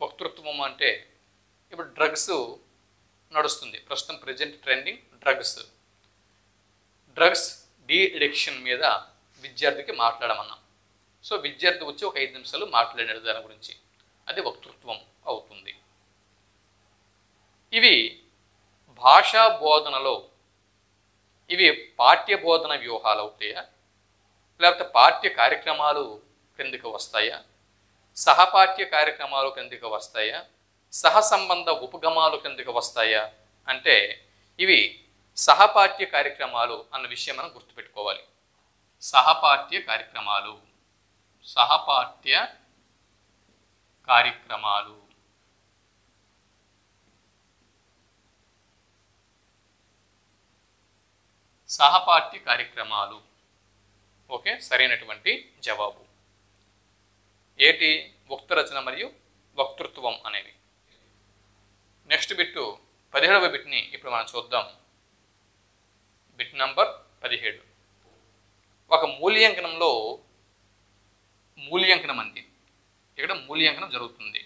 వక్తృత్వం అంటే ఇప్పుడు డ్రగ్స్ నడుస్తుంది, ప్రస్తుతం present trending drugs de addiction మీద విద్యార్థికి మాట్లాడమన్నాం. సో విద్యార్థి వచ్చి ఒక 5 నిమిషాలు మాట్లాడిన దాని గురించి, అది వక్తృత్వం అవుతుంది. ఇవి భాషా బోధనలో ఇవి పాఠ్య బోధన వ్యూహాలు అవుతాయా, లేకపోతే పాఠ్య కార్యక్రమాలు కిందకి వస్తాయా, సహపాఠ్య కార్యక్రమాలు కిందకి వస్తాయా, సహసంబంధ ఉపగమాలు కిందకి వస్తాయా అంటే ఇవి సహపాఠ్య కార్యక్రమాలు అన్న విషయం మనం గుర్తుపెట్టుకోవాలి. సహపాఠ్య కార్యక్రమాలు, సహపాఠ్య కార్యక్రమాలు. సహపాఠ్య కార్యక్రమాలు ఓకే, సరైనటువంటి జవాబు. ఏటి? వక్తరచన మరియు వక్తృత్వం అనేవి. నెక్స్ట్ బిట్టు 17వ బిట్ని ఇప్పుడు మనం చూద్దాం. Bit number 17. ఒక మూల్యాంకనంలో మూల్యాంకనం అంది. ఇక్కడ మూల్యాంకనం జరుగుతుంది.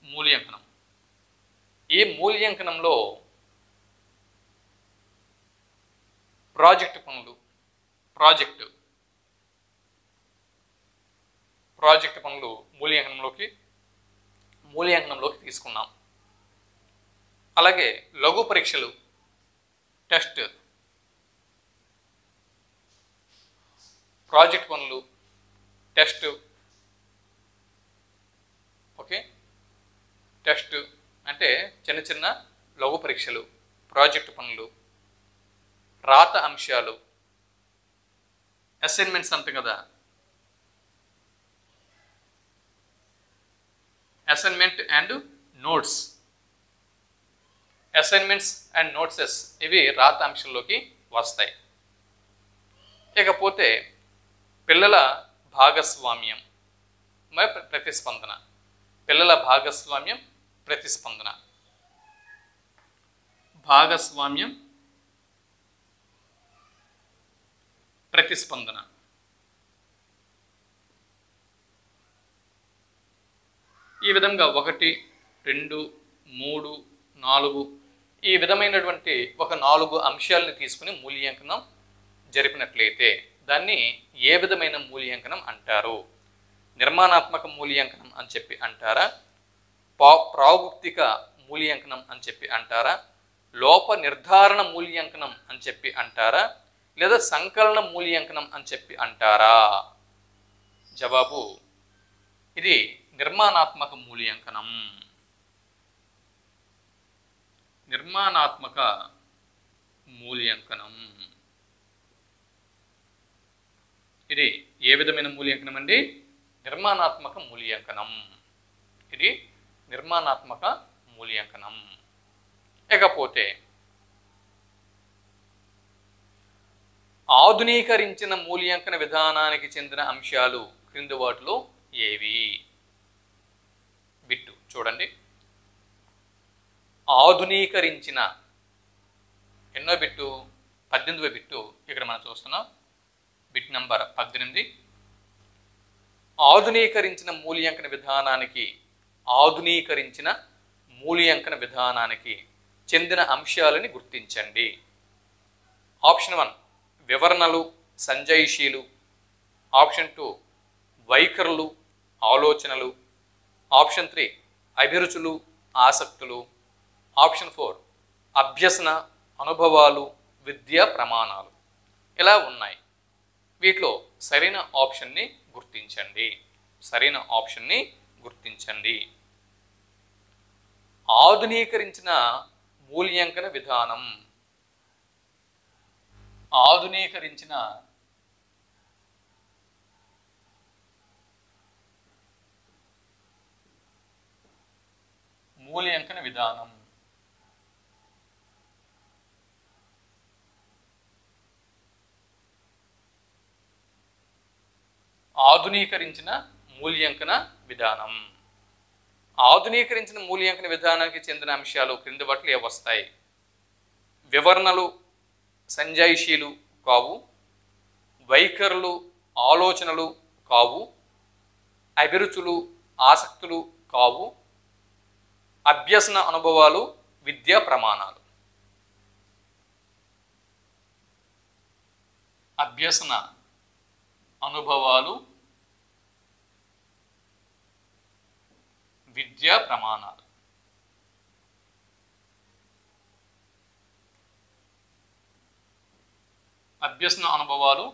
మూల్యాంకనం, ఈ మూల్యాంకనంలో ప్రాజెక్టు పనులు, ప్రాజెక్టు పనులు మూల్యాంకనంలోకి తీసుకున్నాం. అలాగే లఘు పరీక్షలు టెస్ట్, ప్రాజెక్ట్ పనులు టెస్ట్, ఓకే, టెస్ట్ అంటే చిన్న చిన్న లఘు పరీక్షలు, ప్రాజెక్ట్ పనులు, రాత అంశాలు, అసైన్మెంట్స్ అంటాం కదా, assignment and notes, assignments and నోట్సెస్ ఇవి రాత అంశంలోకి వస్తాయి. ఇకపోతే పిల్లల భాగస్వామ్యం మరి ప్రతిస్పందన, పిల్లల భాగస్వామ్యం ప్రతిస్పందన, భాగస్వామ్యం ప్రతిస్పందన. ఈ విధంగా 1, 2, 3, 4 ఈ విధమైనటువంటి ఒక 4 అంశాలను తీసుకుని మూల్యాంకనం జరిపినట్లయితే దాన్ని ఏ విధమైన మూల్యాంకనం అంటారు? నిర్మాణాత్మక మూల్యాంకనం అని చెప్పి అంటారా, ప్రాగుప్తిక మూల్యాంకనం అని చెప్పి అంటారా, లోప నిర్ధారణ మూల్యాంకనం అని చెప్పి అంటారా, లేదా సంకలన మూల్యాంకనం అని చెప్పి అంటారా? జవాబు ఇది నిర్మాణాత్మక మూల్యాంకనం. నిర్మాణాత్మక మూల్యాంకనం ఇది ఏ విధమైన మూల్యాంకనం అండి? నిర్మాణాత్మక మూల్యాంకనం. ఇది నిర్మాణాత్మక మూల్యాంకనం. ఇకపోతే ఆధునీకరించిన మూల్యాంకన విధానానికి చెందిన అంశాలు క్రింది వాటిలో ఏవి? బిట్టు చూడండి. ఆధునీకరించిన ఎన్నో బిట్టు? 18వ బిట్టు ఇక్కడ మనం చూస్తున్నాం. Bit number 18. ఆధునీకరించిన మూల్యాంకన విధానానికి, ఆధునీకరించిన మూల్యాంకన విధానానికి చెందిన అంశాలని గుర్తించండి. ఆప్షన్ 1 వివరణలు, సంజాయిషీలు. ఆప్షన్ 2 వైఖరులు, ఆలోచనలు. ఆప్షన్ 3 అభిరుచులు, ఆసక్తులు. ఆప్షన్ 4 అభ్యసన, అనుభవాలు, విద్యా ప్రమాణాలు. ఇలా ఉన్నాయి. వీటిలో సరైన ఆప్షన్ని గుర్తించండి. సరైన ఆప్షన్ని గుర్తించండి. ఆధునీకరించిన మూల్యాంకన విధానం. ఆధునీకరించిన మూల్యాంకన విధానం. ఆధునీకరించిన మూల్యాంకన విధానం. ఆధునీకరించిన మూల్యాంకన విధానానికి చెందిన అంశాలు క్రింది వాటిలో ఏ వస్తాయి? వివరణలు, సంజాయిషీలు కావు. వైఖరులు, ఆలోచనలు కావు. అభిరుచులు, ఆసక్తులు కావు. అభ్యసన, అనుభవాలు, విద్యా ప్రమాణాలు. అభ్యసన, అనుభవాలు, విద్యా ప్రమాణాలు. అభ్యసన, అనుభవాలు,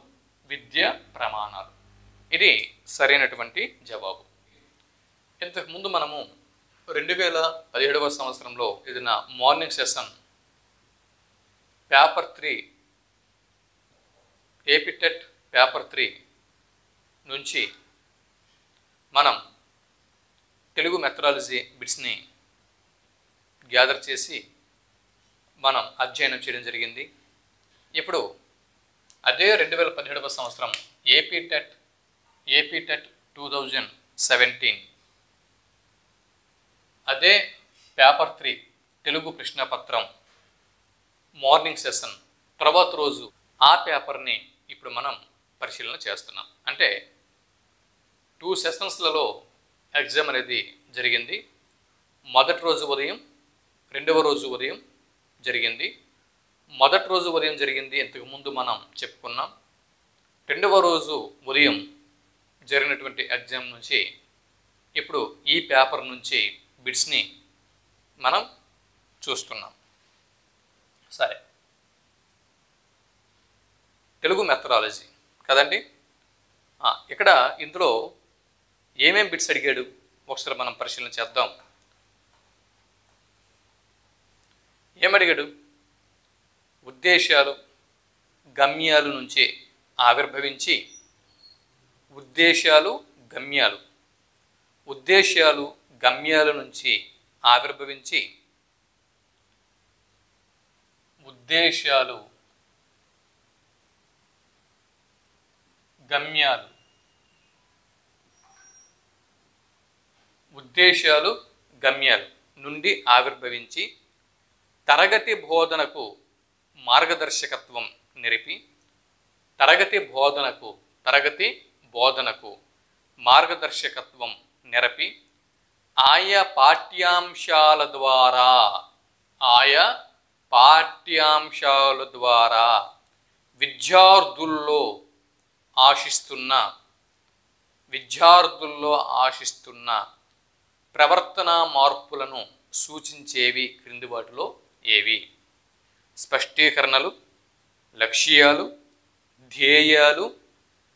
విద్యా ప్రమాణాలు. ఇది సరైనటువంటి జవాబు. ఇంతకుముందు మనము 2017వ సంవత్సరంలో ఇది నా morning session paper 3 AP TET paper 3 నుంచి మనం తెలుగు మెథడాలజీ బిట్స్ని గ్యాదర్ చేసి మనం అధ్యయనం చేయడం జరిగింది. ఇప్పుడు అదే 2017వ సంవత్సరం ఏపీ టెట్ 2017 అదే పేపర్ 3 తెలుగు ప్రశ్నపత్రం మార్నింగ్ సెషన్ తర్వాత రోజు ఆ పేపర్ని ఇప్పుడు మనం పరిశీలన చేస్తున్నాం. అంటే 2 సెషన్స్లలో ఎగ్జామ్ అనేది జరిగింది. మొదటి రోజు ఉదయం, రెండవ రోజు ఉదయం జరిగింది. మొదటి రోజు ఉదయం జరిగింది ఇంతకుముందు మనం చెప్పుకున్నాం. రెండవ రోజు ఉదయం జరిగినటువంటి ఎగ్జామ్ నుంచి ఇప్పుడు ఈ పేపర్ నుంచి బిట్స్ని మనం చూస్తున్నాం. సరే, తెలుగు మెథడాలజీ కదండి. ఇక్కడ ఇందులో ఏమేం బిట్స్ అడిగాడు ఒకసారి మనం పరిశీలన చేద్దాం. ఏమడిగాడు? ఉద్దేశాలు గమ్యాలు నుంచి ఆవిర్భవించి ఉద్దేశాలు గమ్యాల నుంచి ఆవిర్భవించి ఉద్దేశాలు గమ్యాలు నుండి ఆవిర్భవించి తరగతి బోధనకు మార్గదర్శకత్వం నెరిపి తరగతి బోధనకు మార్గదర్శకత్వం నెరపి ఆయా పాఠ్యాంశాల ద్వారా విద్యార్థుల్లో ఆశిస్తున్న ప్రవర్తనా మార్పులను సూచించేవి క్రింది వాటిలో ఏవి? స్పష్టీకరణలు, లక్ష్యాలు, ధ్యేయాలు,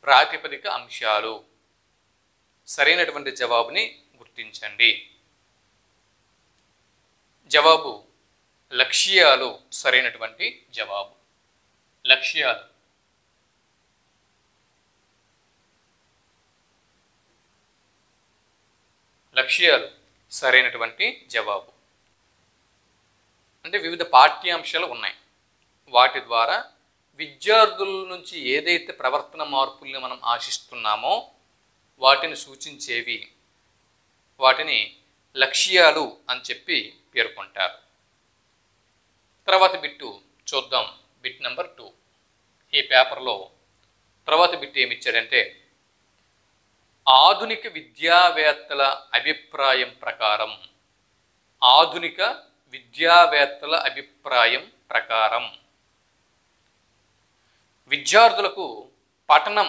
ప్రాతిపదిక అంశాలు. సరైనటువంటి జవాబుని గుర్తించండి. జవాబు లక్ష్యాలు సరైనటువంటి జవాబు. లక్ష్యాలు సరైనటువంటి జవాబు. అంటే వివిధ పాఠ్యాంశాలు ఉన్నాయి, వాటి ద్వారా విద్యార్థుల నుంచి ఏదైతే ప్రవర్తన మార్పుల్ని మనం ఆశిస్తున్నామో వాటిని సూచించేవి, వాటిని లక్ష్యాలు అని చెప్పి పేర్కొంటారు. తర్వాత బిట్టు చూద్దాం. Bit number 2. ఈ పేపర్లో తర్వాత బిట్ ఏమి ఇచ్చాడంటే, ఆధునిక విద్యావేత్తల అభిప్రాయం ప్రకారం విద్యార్థులకు పఠనం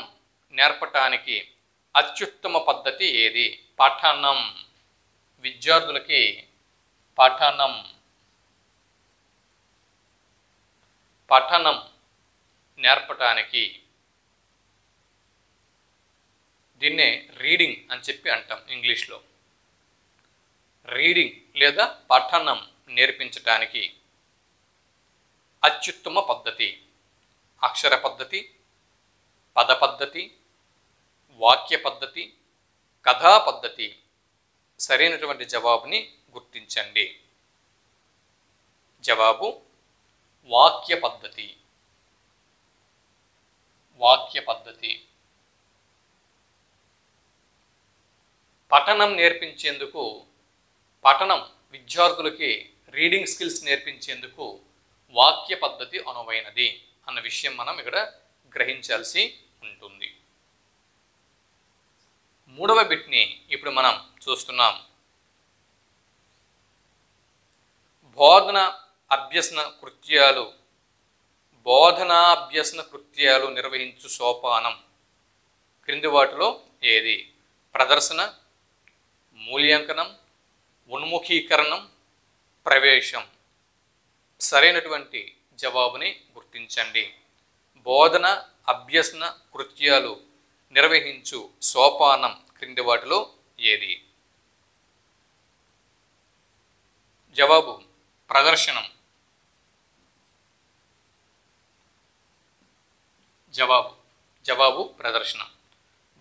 నేర్పటానికి అత్యుత్తమ పద్ధతి ఏది? విద్యార్థులకి పఠనం నేర్పటానికి, దీన్నే రీడింగ్ అని చెప్పి అంటాం ఇంగ్లీష్లో. రీడింగ్ లేదా పఠనం నేర్పించటానికి అత్యుత్తమ పద్ధతి అక్షర పద్ధతి, పద పద్ధతి, వాక్య పద్ధతి, కథా పద్ధతి. సరైనటువంటి జవాబుని గుర్తించండి. జవాబు వాక్య పద్ధతి. పఠనం నేర్పించేందుకు, విద్యార్థులకి రీడింగ్ స్కిల్స్ నేర్పించేందుకు వాక్య పద్ధతి అనువైనది అన్న విషయం మనం ఇక్కడ గ్రహించాల్సి ఉంటుంది. 3వ బిట్ని ఇప్పుడు మనం చూస్తున్నాం. బోధనా అభ్యసన కృత్యాలు నిర్వహించు సోపానం క్రింది వాటిలో ఏది? ప్రదర్శన, మూల్యాంకనం, ఉన్ముఖీకరణం, ప్రవేశం. సరైనటువంటి జవాబుని గుర్తించండి. బోధన అభ్యసన కృత్యాలు నిర్వహించు సోపానం క్రింది వాటిలో ఏది? జవాబు ప్రదర్శనం. జవాబు ప్రదర్శనం.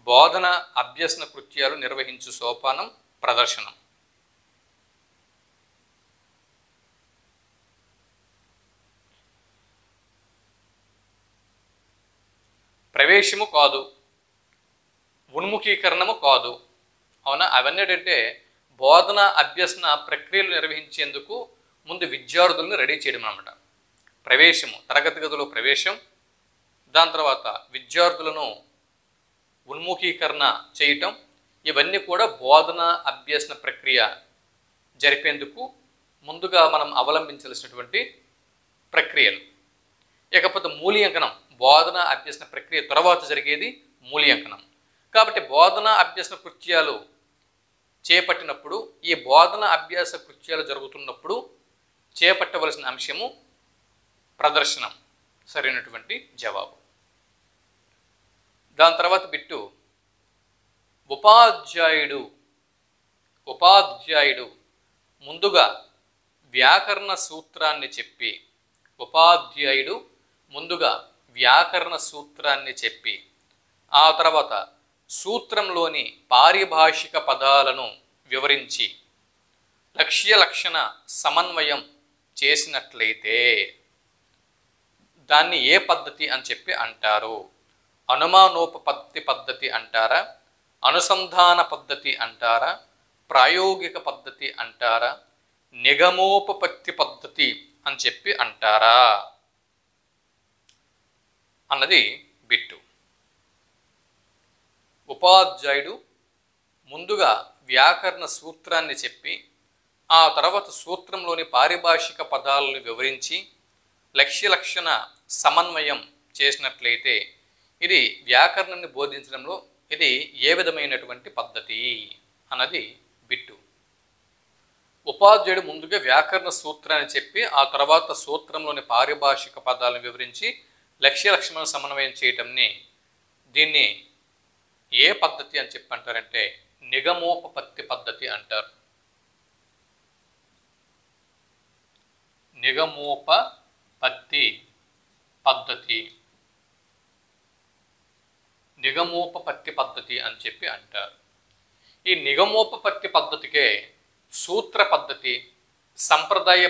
బోధన అభ్యసన కృత్యాలు నిర్వహించు సోపానం ప్రదర్శనం. ప్రవేశము కాదు, ఉన్ముఖీకరణము కాదు. అవునా? అవన్నీ ఏంటంటే బోధన అభ్యసన ప్రక్రియలు నిర్వహించేందుకు ముందు విద్యార్థులను రెడీ చేయడం అన్నమాట. ప్రవేశము, తరగతి గదిలో ప్రవేశం, దాని తర్వాత విద్యార్థులను ఉన్ముఖీకరణ చేయటం, ఇవన్నీ కూడా బోధన అభ్యసన ప్రక్రియ జరిపేందుకు ముందుగా మనం అవలంబించాల్సినటువంటి ప్రక్రియలు. ఇకపోతే మూల్యాంకనం, బోధన అభ్యసన ప్రక్రియ తర్వాత జరిగేది మూల్యాంకనం. కాబట్టి బోధన అభ్యసన కృత్యాలు చేపట్టినప్పుడు, ఈ బోధన అభ్యాస కృత్యాలు జరుగుతున్నప్పుడు చేపట్టవలసిన అంశము ప్రదర్శనం, సరైనటువంటి జవాబు. దాని తర్వాత బిట్టు ఉపాధ్యాయుడు ముందుగా వ్యాకరణ సూత్రాన్ని చెప్పి ఆ తర్వాత సూత్రంలోని పారిభాషిక పదాలను వివరించి లక్ష్య లక్షణ సమన్వయం చేసినట్లయితే దాన్ని ఏ పద్ధతి అని చెప్పి అంటారు? అనుమానోపపత్తి పద్ధతి అంటారా, అనుసంధాన పద్ధతి అంటారా, ప్రాయోగిక పద్ధతి అంటారా, నిగమోపపత్తి పద్ధతి అని చెప్పి అంటారా అన్నది బిట్టు. ఉపాధ్యాయుడు ముందుగా వ్యాకరణ సూత్రాన్ని చెప్పి ఆ తర్వాత సూత్రంలోని పారిభాషిక పదాలను వివరించి లక్ష్య లక్షణ సమన్వయం చేసినట్లయితే ఇది వ్యాకరణాన్ని బోధించడంలో ఇది ఏ విధమైనటువంటి పద్ధతి అన్నది బిట్టు. ఉపాధ్యాయుడు ముందుగా వ్యాకరణ సూత్రాన్ని చెప్పి ఆ తర్వాత సూత్రంలోని పారిభాషిక పదాలను వివరించి లక్ష్య లక్షణ సమన్వయం చేయటంని దీన్ని ఏ పద్ధతి అని చెప్పి అంటారంటే నిగమోపపత్తి పద్ధతి అంటారు. నిగమోపపత్తి పద్ధతి అని చెప్పి అంటారు. ఈ నిగమోపపత్తి పద్ధతికే సూత్ర పద్ధతి, సంప్రదాయ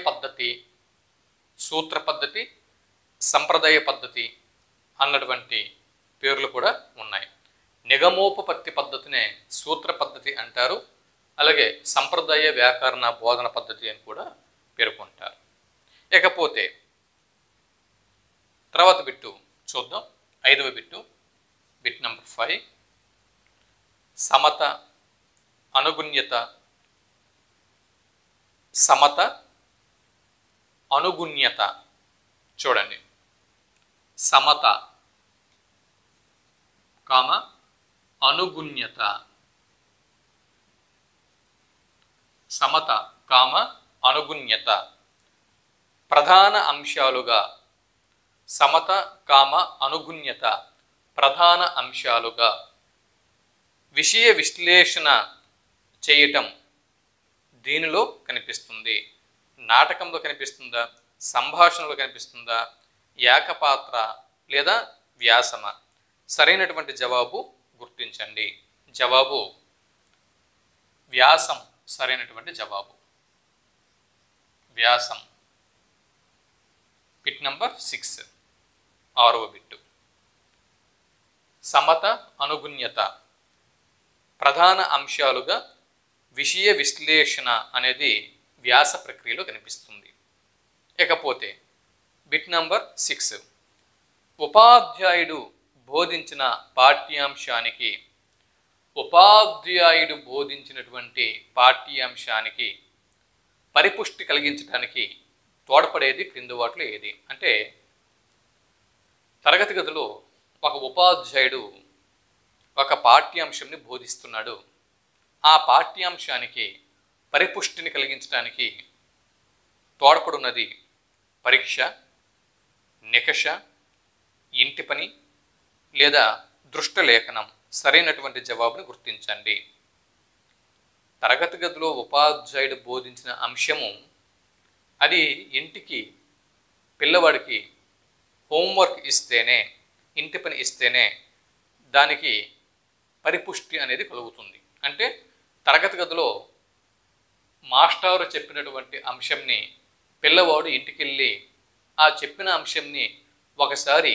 పద్ధతి, అన్నటువంటి పేర్లు కూడా ఉన్నాయి. నిగమోపపత్తి పద్ధతినే సూత్ర పద్ధతి అంటారు, అలాగే సంప్రదాయ వ్యాకరణ బోధన పద్ధతి అని కూడా పేర్కొంటారు. ఇకపోతే తర్వాత బిట్టు చూద్దాం. 5వ బిట్టు, బిట్ నెంబర్ 5. సమత అనుగుణ్యత. చూడండి, సమత అనుగుణ్యత, ప్రధాన అంశాలుగా విషయ విశ్లేషణ చేయటం దీనిలో కనిపిస్తుంది. నాటకంలో కనిపిస్తుందా, సంభాషణలో కనిపిస్తుందా, ఏకపాత్ర లేదా వ్యాసమా? సరైనటువంటి జవాబు గుర్తించండి. జవాబు వ్యాసం సరైనటువంటి జవాబు. వ్యాసం. బిట్ నంబర్ 6, 6వ బిట్టు. సమత అనుగుణ్యత ప్రధాన అంశాలుగా విషయ విశ్లేషణ అనేది వ్యాస ప్రక్రియలో కనిపిస్తుంది. ఇకపోతే బిట్ నంబర్ 6. ఉపాధ్యాయుడు బోధించిన పాఠ్యాంశానికి పరిపుష్టి కలిగించడానికి తోడ్పడేది క్రింది వాటిలో ఏది? అంటే తరగతి గదిలో ఒక ఉపాధ్యాయుడు ఒక పాఠ్యాంశాన్ని బోధిస్తున్నాడు. ఆ పాఠ్యాంశానికి పరిపుష్టిని కలిగించడానికి తోడ్పడున్నది పరీక్ష, నికష, ఇంటి పని లేదా దృష్టలేఖనం. సరైనటువంటి జవాబును గుర్తించండి. తరగతి గదిలో ఉపాధ్యాయుడు బోధించిన అంశము అది ఇంటికి పిల్లవాడికి హోంవర్క్ ఇస్తేనే, ఇంటి పని ఇస్తేనే దానికి పరిపుష్టి అనేది కలుగుతుంది. అంటే తరగతి గదిలో మాస్టారు చెప్పినటువంటి అంశంని పిల్లవాడు ఇంటికెళ్ళి ఆ చెప్పిన అంశంని ఒకసారి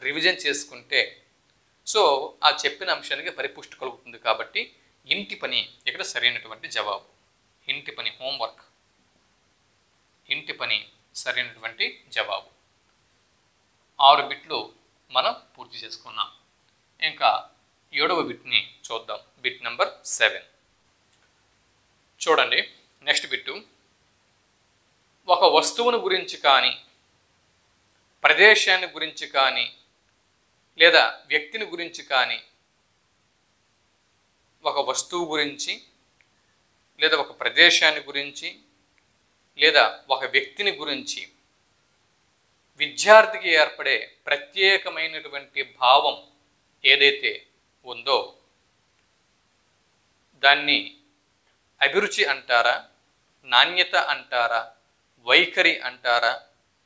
రివిజన్ చేసుకుంటే సో ఆ చెప్పిన అంశానికి పరిపుష్టి కలుగుతుంది. కాబట్టి ఇంటి పని ఇక్కడ సరైనటువంటి జవాబు. ఇంటి పని, హోంవర్క్, ఇంటి పని సరైనటువంటి జవాబు. 6 బిట్లు మనం పూర్తి చేసుకున్నాం. ఇంకా 7వ బిట్ని చూద్దాం. Bit number 7. చూడండి, నెక్స్ట్ బిట్టు. ఒక వస్తువును గురించి కానీ, ప్రదేశాన్ని గురించి కానీ, లేదా వ్యక్తిని గురించి కానీ, ఒక వస్తువు గురించి లేదా ఒక ప్రదేశాన్ని గురించి లేదా ఒక వ్యక్తిని గురించి విద్యార్థికి ఏర్పడే ప్రత్యేకమైనటువంటి భావం ఏదైతే ఉందో దాన్ని అభిరుచి అంటారా, నాణ్యత అంటారా, వైఖరి అంటారా,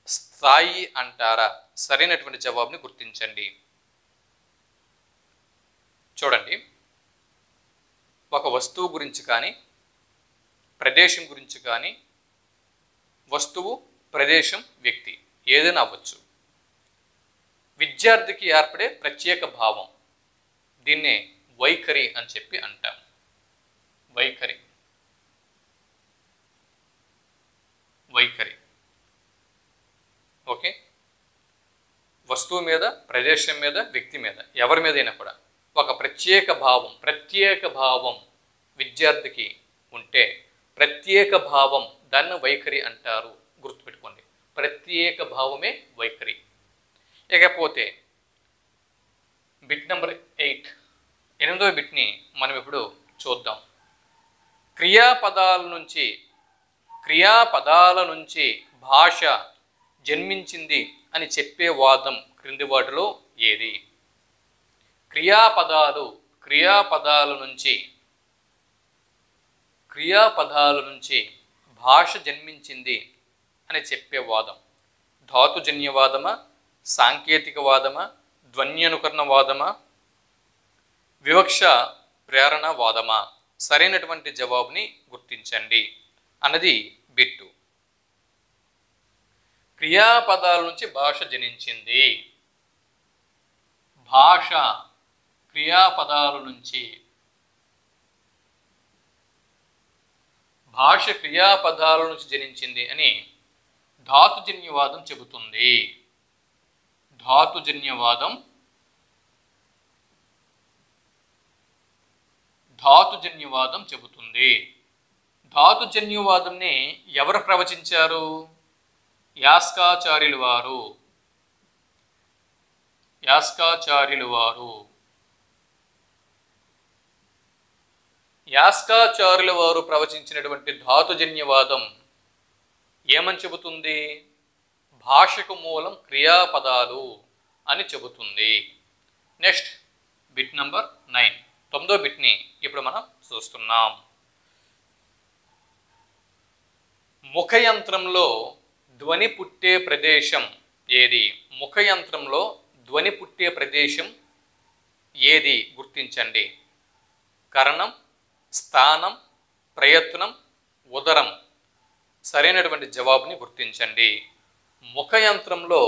స్థాయి అంటారా? సరైనటువంటి జవాబుని గుర్తించండి. చూడండి, ఒక వస్తువు గురించి కానీ, ప్రదేశం గురించి కానీ, వస్తువు, ప్రదేశం, వ్యక్తి ఏదైనా అవ్వచ్చు, విద్యార్థికి ఏర్పడే ప్రత్యేక భావం, దీన్నే వైఖరి అని చెప్పి అంటాం. వైఖరి, వైఖరి. ఓకే, వస్తువు మీద, ప్రదేశం మీద, వ్యక్తి మీద, ఎవరి మీదైనా కూడా ఒక ప్రత్యేక భావం విద్యార్థికి ఉంటే ప్రత్యేక భావం దాన్ని వైఖరి అంటారు. గుర్తుపెట్టుకోండి, ప్రత్యేక భావమే వైఖరి. ఇకపోతే బిట్ నెంబర్ 8, 8వ బిట్ని మనం ఇప్పుడు చూద్దాం. క్రియాపదాల నుంచి భాష జన్మించింది అని చెప్పే వాదం క్రింది వాటిలో ఏది? క్రియాపదాల నుంచి భాష జన్మించింది అని చెప్పే వాదం ధాతుజన్యవాదమా, సాంకేతికవాదమా, ధ్వన్యనుకరణవాదమా, వివక్ష ప్రేరణవాదమా? సరైనటువంటి జవాబుని గుర్తించండి అన్నది బిట్టు. క్రియాపదాల నుంచి భాష జనించింది. భాష క్రియాపదాల నుంచి జనించింది అని ధాతుజన్యవాదం చెబుతుంది. ధాతుజన్యవాదం చెబుతుంది. ధాతుజన్యవాదంని ఎవరు ప్రవచించారు? యాస్కాచార్యులు వారు ప్రవచించినటువంటి ధాతుజన్యవాదం ఏమని చెబుతుంది? భాషకు మూలం క్రియాపదాలు అని చెబుతుంది. నెక్స్ట్ బిట్ నంబర్ 9, 9వ బిట్ని ఇప్పుడు మనం చూస్తున్నాం. ముఖయంత్రంలో ధ్వని పుట్టే ప్రదేశం ఏది? ముఖయంత్రంలో ధ్వని పుట్టే ప్రదేశం ఏది? గుర్తించండి. కరణం, స్థానం, ప్రయత్నం, ఉదరం. సరైనటువంటి జవాబుని గుర్తించండి. ముఖయంత్రంలో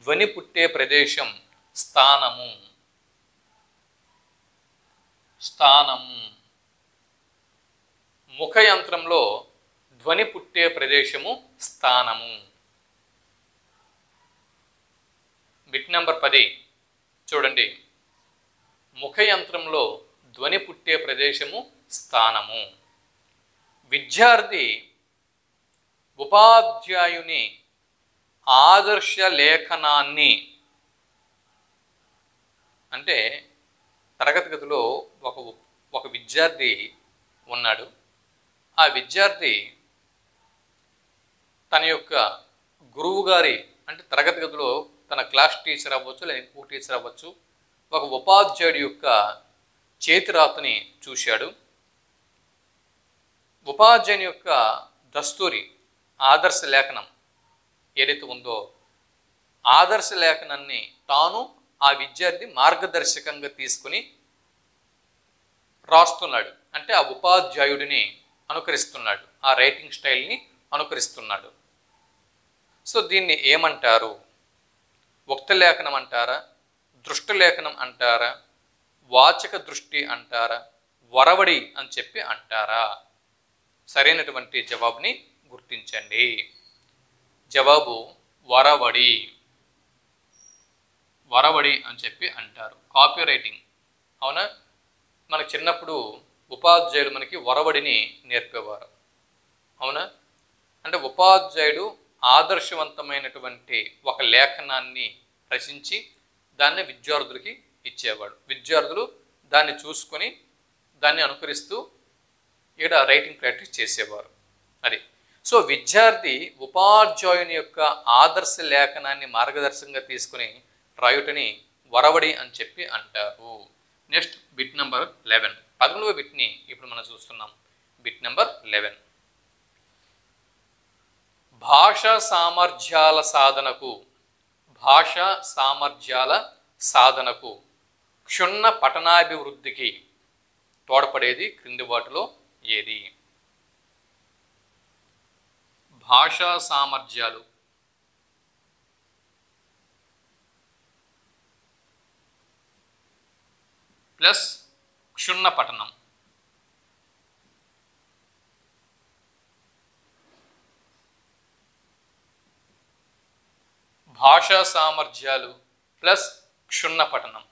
ధ్వని పుట్టే ప్రదేశం స్థానము. ముఖయంత్రంలో ధ్వని పుట్టే ప్రదేశము స్థానము. బిట్ నెంబర్ 10 చూడండి. ముఖయంత్రంలో ధ్వని పుట్టే ప్రదేశము స్థానము. విద్యార్థి ఉపాధ్యాయుని ఆదర్శ లేఖనాన్ని, అంటే తరగతి గదిలో ఒక విద్యార్థి ఉన్నాడు. ఆ విద్యార్థి తన యొక్క గురువు గారి, అంటే తరగతి గదిలో తన క్లాస్ టీచర్ అవ్వచ్చు, లేదా ఇంకో టీచర్ అవ్వచ్చు, ఒక ఉపాధ్యాయుడి యొక్క చేతిరాతని చూశాడు. ఉపాధ్యాయుని యొక్క దస్తూరి ఆదర్శ లేఖనం ఏదైతే ఉందో ఆదర్శ లేఖనాన్ని తాను ఆ విద్యార్థి మార్గదర్శకంగా తీసుకుని రాస్తున్నాడు. అంటే ఆ ఉపాధ్యాయుడిని అనుకరిస్తున్నాడు, ఆ రైటింగ్ స్టైల్ని అనుకరిస్తున్నాడు. సో దీన్ని ఏమంటారు? ఉక్త లేఖనం అంటారా, దృష్ట లేఖనం అంటారా, వాచక దృష్టి అంటారా, వరవడి అని చెప్పి అంటారా? సరైనటువంటి జవాబుని గుర్తించండి. జవాబు వరవడి. వరవడి అని చెప్పి అంటారు. కాపీ రైటింగ్, అవునా? మనకు చిన్నప్పుడు ఉపాధ్యాయులు మనకి వరవడిని నేర్పేవారు, అవునా? అంటే ఉపాధ్యాయుడు ఆదర్శవంతమైనటువంటి ఒక లేఖనాన్ని రచించి దాన్ని విద్యార్థులకి ఇచ్చేవాడు. విద్యార్థులు దాన్ని చూసుకొని దాన్ని అనుకరిస్తూ ఇక్కడ రైటింగ్ ప్రాక్టీస్ చేసేవారు. అది. సో విద్యార్థి ఉపాధ్యాయుని యొక్క ఆదర్శ లేఖనాన్ని మార్గదర్శకంగా తీసుకుని రాయుటని వరవడి అని చెప్పి అంటారు. Next bit number 11. 11వ బిట్ని ఇప్పుడు మనం చూస్తున్నాం. Bit number 11. భాషా సామర్థ్యాల సాధనకు క్షుణ్ణ పఠనాభివృద్ధికి తోడ్పడేది క్రింది వాటిలో ఏది? భాషా సామర్థ్యాలు ప్లస్ క్షుణ్ణ పఠనం. భాషా సామర్థ్యాలు ప్లస్ క్షుణ్ణ పఠనం.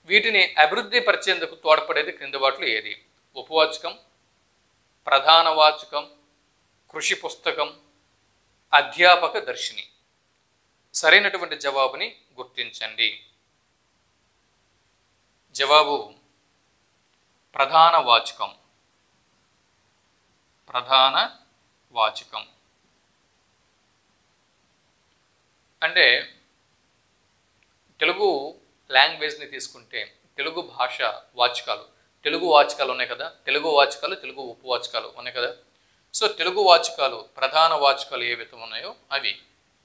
వీటిని అభివృద్ధి పరిచేందుకు తోడ్పడేది క్రింది వాటిలో ఏది? ఉపవాచకం, ప్రధాన వాచకం, కృషి పుస్తకం, అధ్యాపక దర్శిని. సరైనటువంటి జవాబుని గుర్తించండి. జవాబు ప్రధాన వాచకం. ప్రధాన వాచకం అంటే తెలుగు లాంగ్వేజ్ని తీసుకుంటే తెలుగు భాష వాచకాలు, తెలుగు వాచకాలు ఉన్నాయి కదా, తెలుగు వాచకాలు, తెలుగు ఉపవాచకాలు ఉన్నాయి కదా. సో తెలుగు వాచకాలు, ప్రధాన వాచకాలు ఏవైతే ఉన్నాయో అవి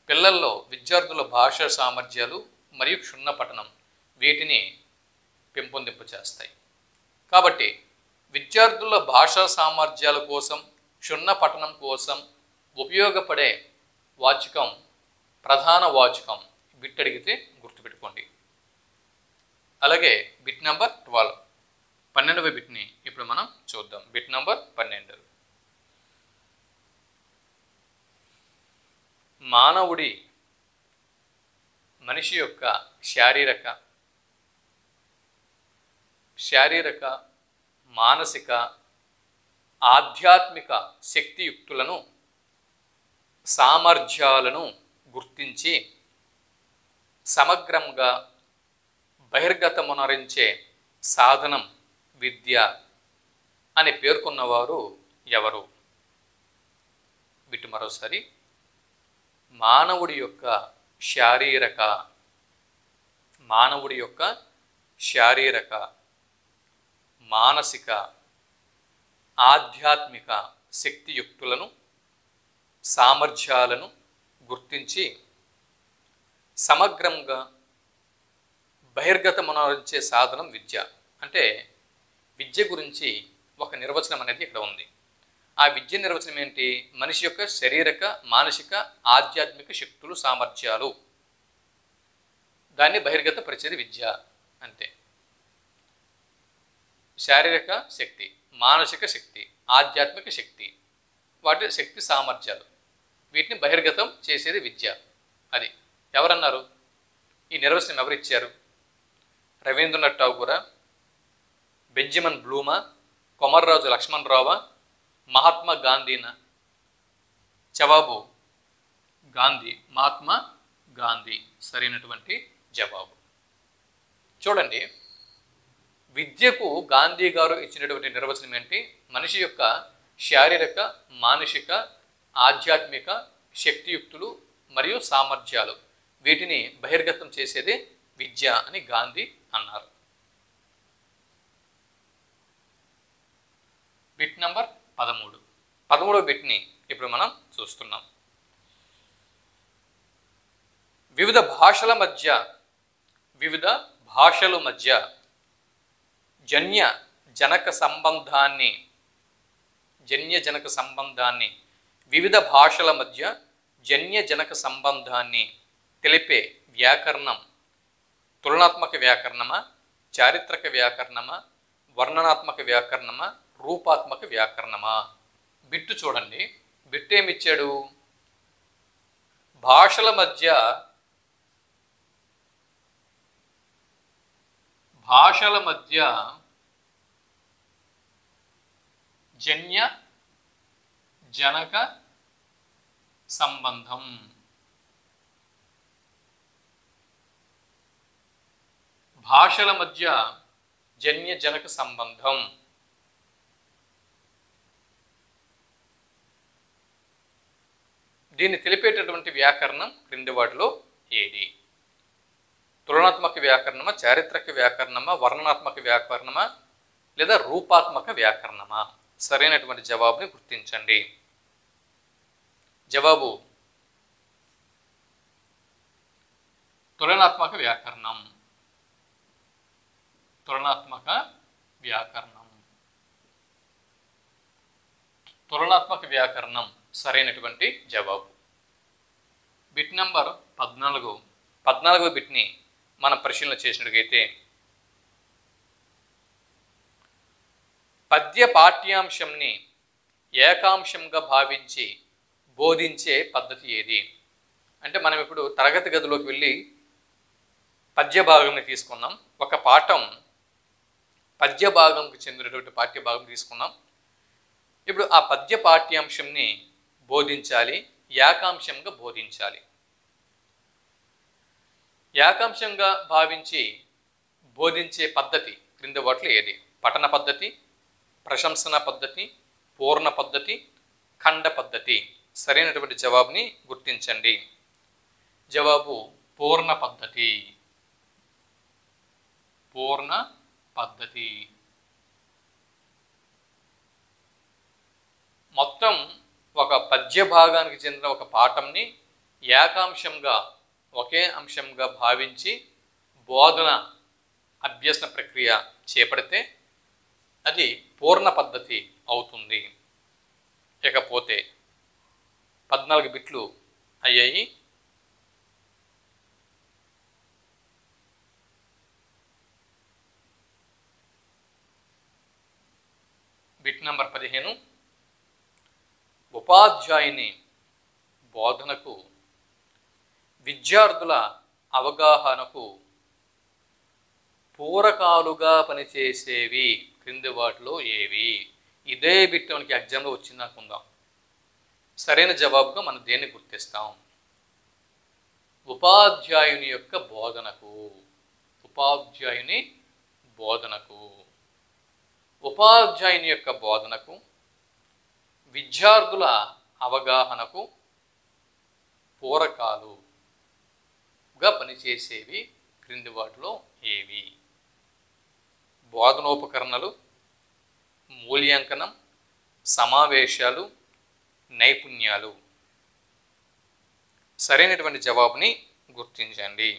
పిల్లల్లో విద్యార్థుల భాషా సామర్థ్యాలు మరియు క్షుణ్ణ పఠనం వీటిని పెంపొందింపు చేస్తాయి. కాబట్టి విద్యార్థుల భాషా సామర్థ్యాల కోసం, క్షుణ్ణ పఠనం కోసం ఉపయోగపడే వాచకం ప్రధాన వాచకం. బిట్ అడిగితే గుర్తుపెట్టుకోండి. అలాగే బిట్ నెంబర్ 12, 12వ బిట్ని ఇప్పుడు మనం చూద్దాం. Bit number 12. మనిషి యొక్క శారీరక మానసిక ఆధ్యాత్మిక శక్తియుక్తులను సామర్థ్యాలను గుర్తించి సమగ్రంగా బహిర్గతమునరించే సాధనం విద్య అని పేర్కొన్నవారు ఎవరు? బిట్టు మరోసారి. మానవుడి యొక్క శారీరక మానసిక ఆధ్యాత్మిక శక్తియుక్తులను సామర్థ్యాలను గుర్తించి సమగ్రంగా బహిర్గతమునరించే సాధనం విద్య. అంటే విద్య గురించి ఒక నిర్వచనం అనేది ఇక్కడ ఉంది. ఆ విద్య నిర్వచనం ఏంటి? మనిషి యొక్క శారీరక మానసిక ఆధ్యాత్మిక శక్తులు సామర్థ్యాలు, దాన్ని బహిర్గతపరిచేది విద్య. అంతే. శారీరక శక్తి, మానసిక శక్తి, ఆధ్యాత్మిక శక్తి, వాటి శక్తి సామర్థ్యాలు, వీటిని బహిర్గతం చేసేది విద్య. అది ఎవరన్నారు? ఈ నిర్వచనం ఎవరిచ్చారు? రవీంద్రనాథ్ ఠాగూరా, బెంజమిన్ బ్లూమా, కొమర్రాజు లక్ష్మణరావా, మహాత్మా గాంధీనా? జవాబు గాంధీ, మహాత్మా గాంధీ సరైనటువంటి జవాబు. చూడండి, విద్యకు గాంధీ గారు ఇచ్చినటువంటి నిర్వచనం ఏంటి? మనిషి యొక్క శారీరక మానసిక ఆధ్యాత్మిక శక్తియుక్తులు మరియు సామర్థ్యాలు, వీటిని బహిర్గతం చేసేదే విద్య అని గాంధీ అన్నారు. Bit number 13. 13వ బిట్ని ఇప్పుడు మనం చూస్తున్నాం. వివిధ భాషల మధ్య జన్య జనక సంబంధాన్ని వివిధ భాషల మధ్య జన్య జనక సంబంధాన్ని తెలిపే వ్యాకరణం తులనాత్మక వ్యాకరణమా, చారిత్రక వ్యాకరణమా, వర్ణనాత్మక వ్యాకరణమా, రూపాత్మక వ్యాకరణమా? బిట్టు చూడండి. బిట్టు ఏమిచ్చాడు? భాషల మధ్య జన్య జనక సంబంధం. భాషల మధ్య జన్య జనక సంబంధం. దీన్ని తెలిపేటటువంటి వ్యాకరణం క్రింది వాటిలో ఏది? తులనాత్మక వ్యాకరణమా, చారిత్రక వ్యాకరణమా, వర్ణనాత్మక వ్యాకరణమా, లేదా రూపాత్మక వ్యాకరణమా? సరైనటువంటి జవాబుని గుర్తించండి. జవాబు తులనాత్మక వ్యాకరణం. తులనాత్మక వ్యాకరణం. తులనాత్మక వ్యాకరణం సరైనటువంటి జవాబు. Bit number 14. 14వ బిట్ని మనం పరిశీలన చేసినట్లయితే, పద్య పాఠ్యాంశంని ఏకాంశంగా భావించి బోధించే పద్ధతి ఏది? అంటే మనం ఇప్పుడు తరగతి గదిలోకి వెళ్ళి పద్య భాగంని తీసుకున్నాం. ఒక పాఠం పద్య భాగంకి చెందినటువంటి పాఠ్య భాగం తీసుకున్నాం. ఇప్పుడు ఆ పద్య పాఠ్యాంశంని బోధించాలి, ఏకాంశంగా బోధించాలి. ఏకాంశంగా భావించి బోధించే పద్ధతి క్రింది వాటిలో ఏది? పఠన పద్ధతి, ప్రశంసన పద్ధతి, పూర్ణ పద్ధతి, ఖండ పద్ధతి. సరైనటువంటి జవాబుని గుర్తించండి. జవాబు పూర్ణ పద్ధతి. పూర్ణ పద్ధతి. మొత్తం ఒక పద్య భాగానికి చెందిన ఒక పాఠంని ఏకాంశంగా, ఒకే అంశంగా భావించి బోధన అభ్యసన ప్రక్రియ చేపడితే అది పూర్ణ పద్ధతి అవుతుంది. ఇకపోతే 14 బిట్లు అయ్యాయి. Bit number 15. ఉపాధ్యాయుని బోధనకు, విద్యార్థుల అవగాహనకు పూరకాలుగా పనిచేసేవి క్రింది వాటిలో ఏవి? ఇదే బిట్ మనకి ఎగ్జామ్లో వచ్చింది అనుకుందాం. సరైన జవాబుగా మనం దేన్ని గుర్తిస్తాం? ఉపాధ్యాయుని యొక్క బోధనకు. ఉపాధ్యాయుని బోధనకు. ఉపాధ్యాయుని యొక్క బోధనకు, విద్యార్థుల అవగాహనకు పూరకాలుగా పనిచేసేవి క్రింది వాటిలో ఏవి? బోధనోపకరణలు, మూల్యాంకనం, సమావేశాలు, నైపుణ్యాలు. సరైనటువంటి జవాబుని గుర్తించండి.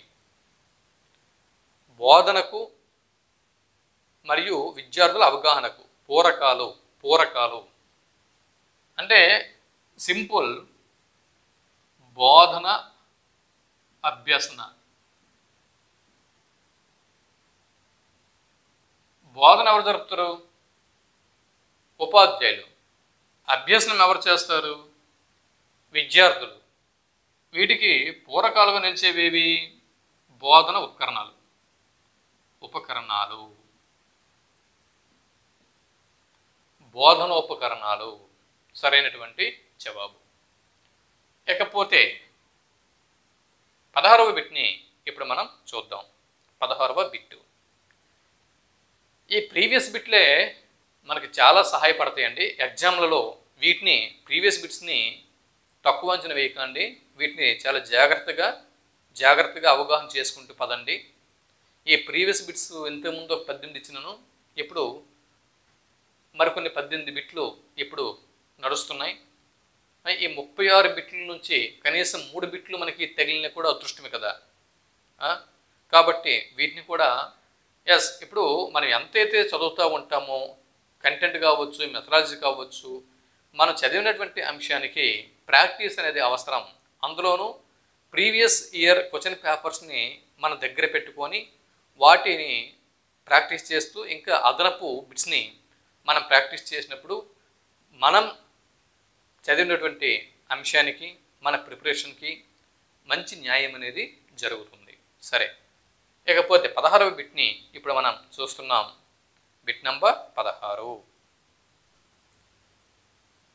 బోధనకు మరియు విద్యార్థుల అవగాహనకు పూరకాలు. పూరకాలు అంటే సింపుల్ బోధన అభ్యసన. బోధన ఎవరు జరుపుతారు? ఉపాధ్యాయులు. అభ్యసనం ఎవరు చేస్తారు? విద్యార్థులు. వీటికి పూరకాలుగా నిలిచేవేవి? బోధన ఉపకరణాలు. ఉపకరణాలు. బోధనోపకరణాలు సరైనటువంటి జవాబు. ఇకపోతే 16వ బిట్ని ఇప్పుడు మనం చూద్దాం. 16వ బిట్టు. ఈ ప్రీవియస్ బిట్లే మనకి చాలా సహాయపడతాయండి ఎగ్జామ్లలో. వీటిని ప్రీవియస్ బిట్స్ని తక్కువ అంచనా వేయకండి. వీటిని చాలా జాగ్రత్తగా అవగాహన చేసుకుంటూ పదండి. ఈ ప్రీవియస్ బిట్స్ ఇంతకుముందు ఒక 18 ఇచ్చినాను. ఇప్పుడు మరికొన్ని 18 బిట్లు ఇప్పుడు నడుస్తున్నాయి. ఈ 36 బిట్ల నుంచి కనీసం 3 బిట్లు మనకి తగిలిన కూడా అదృష్టమే కదా. కాబట్టి వీటిని కూడా ఇప్పుడు మనం ఎంతైతే చదువుతూ ఉంటామో, కంటెంట్ కావచ్చు, మెథడాలజీ కావచ్చు, మనం చదివినటువంటి అంశానికి ప్రాక్టీస్ అనేది అవసరం. అందులోనూ ప్రీవియస్ ఇయర్ క్వశ్చన్ పేపర్స్ని మన దగ్గర పెట్టుకొని వాటిని ప్రాక్టీస్ చేస్తూ ఇంకా అదనపు బిట్స్ని మనం ప్రాక్టీస్ చేసినప్పుడు మనం చదివినటువంటి అంశానికి, మన ప్రిపరేషన్కి మంచి న్యాయం అనేది జరుగుతుంది. సరే, ఇకపోతే 16వ బిట్ని ఇప్పుడు మనం చూస్తున్నాం. Bit number 16.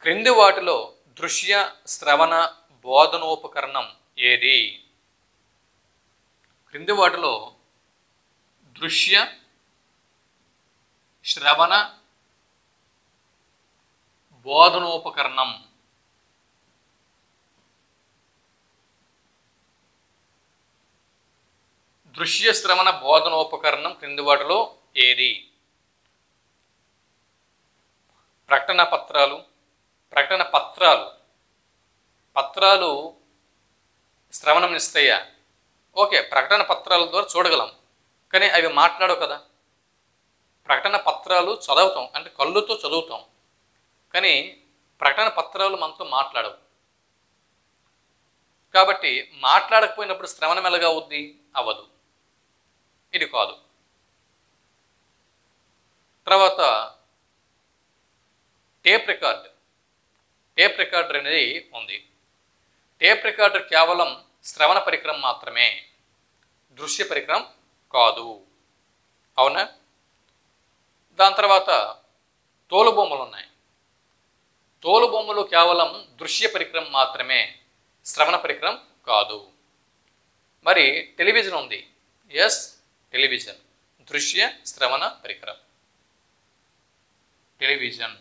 క్రింది వాటిలో దృశ్య శ్రవణ బోధనోపకరణం ఏది? క్రింది వాటిలో దృశ్య శ్రవణ బోధనోపకరణం దృశ్య శ్రవణ బోధనోపకరణం క్రింది వాటిలో ఏది? ప్రకటన పత్రాలు. ప్రకటన పత్రాలు పత్రాలు శ్రవణం ఇస్తాయా? ఓకే, ప్రకటన పత్రాల ద్వారా చూడగలం, కానీ అవి మాట్లాడవు కదా. ప్రకటన పత్రాలు చదువుతాం, అంటే కళ్ళుతో చదువుతాం, కానీ ప్రకటన పత్రాలు మనతో మాట్లాడవు. కాబట్టి మాట్లాడకపోయినప్పుడు శ్రవణం ఎలాగా అవుద్ది? అవ్వదు. ఇది కాదు. తర్వాత టేప్ రికార్డ్. టేప్ రికార్డర్ అనేది ఉంది. టేప్ రికార్డర్ కేవలం శ్రవణ పరికరం మాత్రమే, దృశ్య పరికరం కాదు. అవునా? దాని తర్వాత తోలుబొమ్మలు ఉన్నాయి. తోలుబొమ్మలు కేవలం దృశ్య పరికరం మాత్రమే, శ్రవణ పరికరం కాదు. మరి టెలివిజన్ ఉంది. ఎస్, టెలివిజన్ దృశ్య శ్రవణ పరికరం. టెలివిజన్.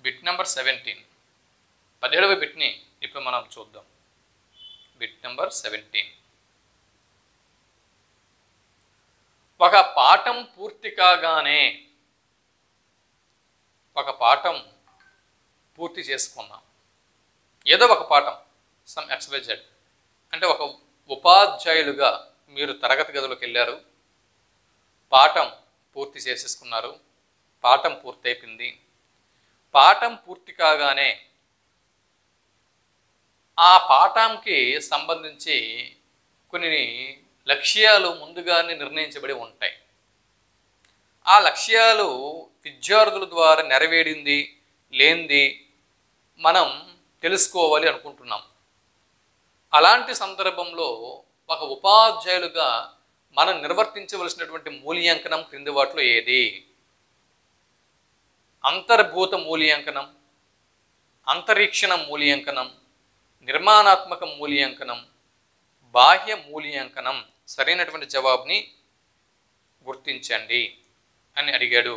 బిట్ నెంబర్ 17, 17వ బిట్ని ఇప్పుడు మనం చూద్దాం. Bit number 17. ఒక పాఠం పూర్తి కాగానే, ఒక పాఠం పూర్తి చేసుకున్నాం, ఏదో ఒక పాఠం, సమ్ XYZ, అంటే ఒక ఉపాధ్యాయులుగా మీరు తరగతి గదిలోకి వెళ్ళారు, పాఠం పూర్తి చేసేసుకున్నారు, పాఠం పూర్తయిపోయింది. పాఠం పూర్తి కాగానే ఆ పాఠంకి సంబంధించి కొన్ని లక్ష్యాలు ముందుగానే నిర్ణయించబడి ఉంటాయి. ఆ లక్ష్యాలు విద్యార్థుల ద్వారా నెరవేరింది లేనిది మనం తెలుసుకోవాలి అనుకుంటున్నాం. అలాంటి సందర్భంలో ఒక ఉపాధ్యాయులుగా మనం నిర్వర్తించవలసినటువంటి మూల్యాంకనం క్రింది వాటిలో ఏది? అంతర్భూత మూల్యాంకనం, అంతరీక్షణ మూల్యాంకనం, నిర్మాణాత్మక మూల్యాంకనం, బాహ్య మూల్యాంకనం. సరైనటువంటి జవాబుని గుర్తించండి అని అడిగాడు.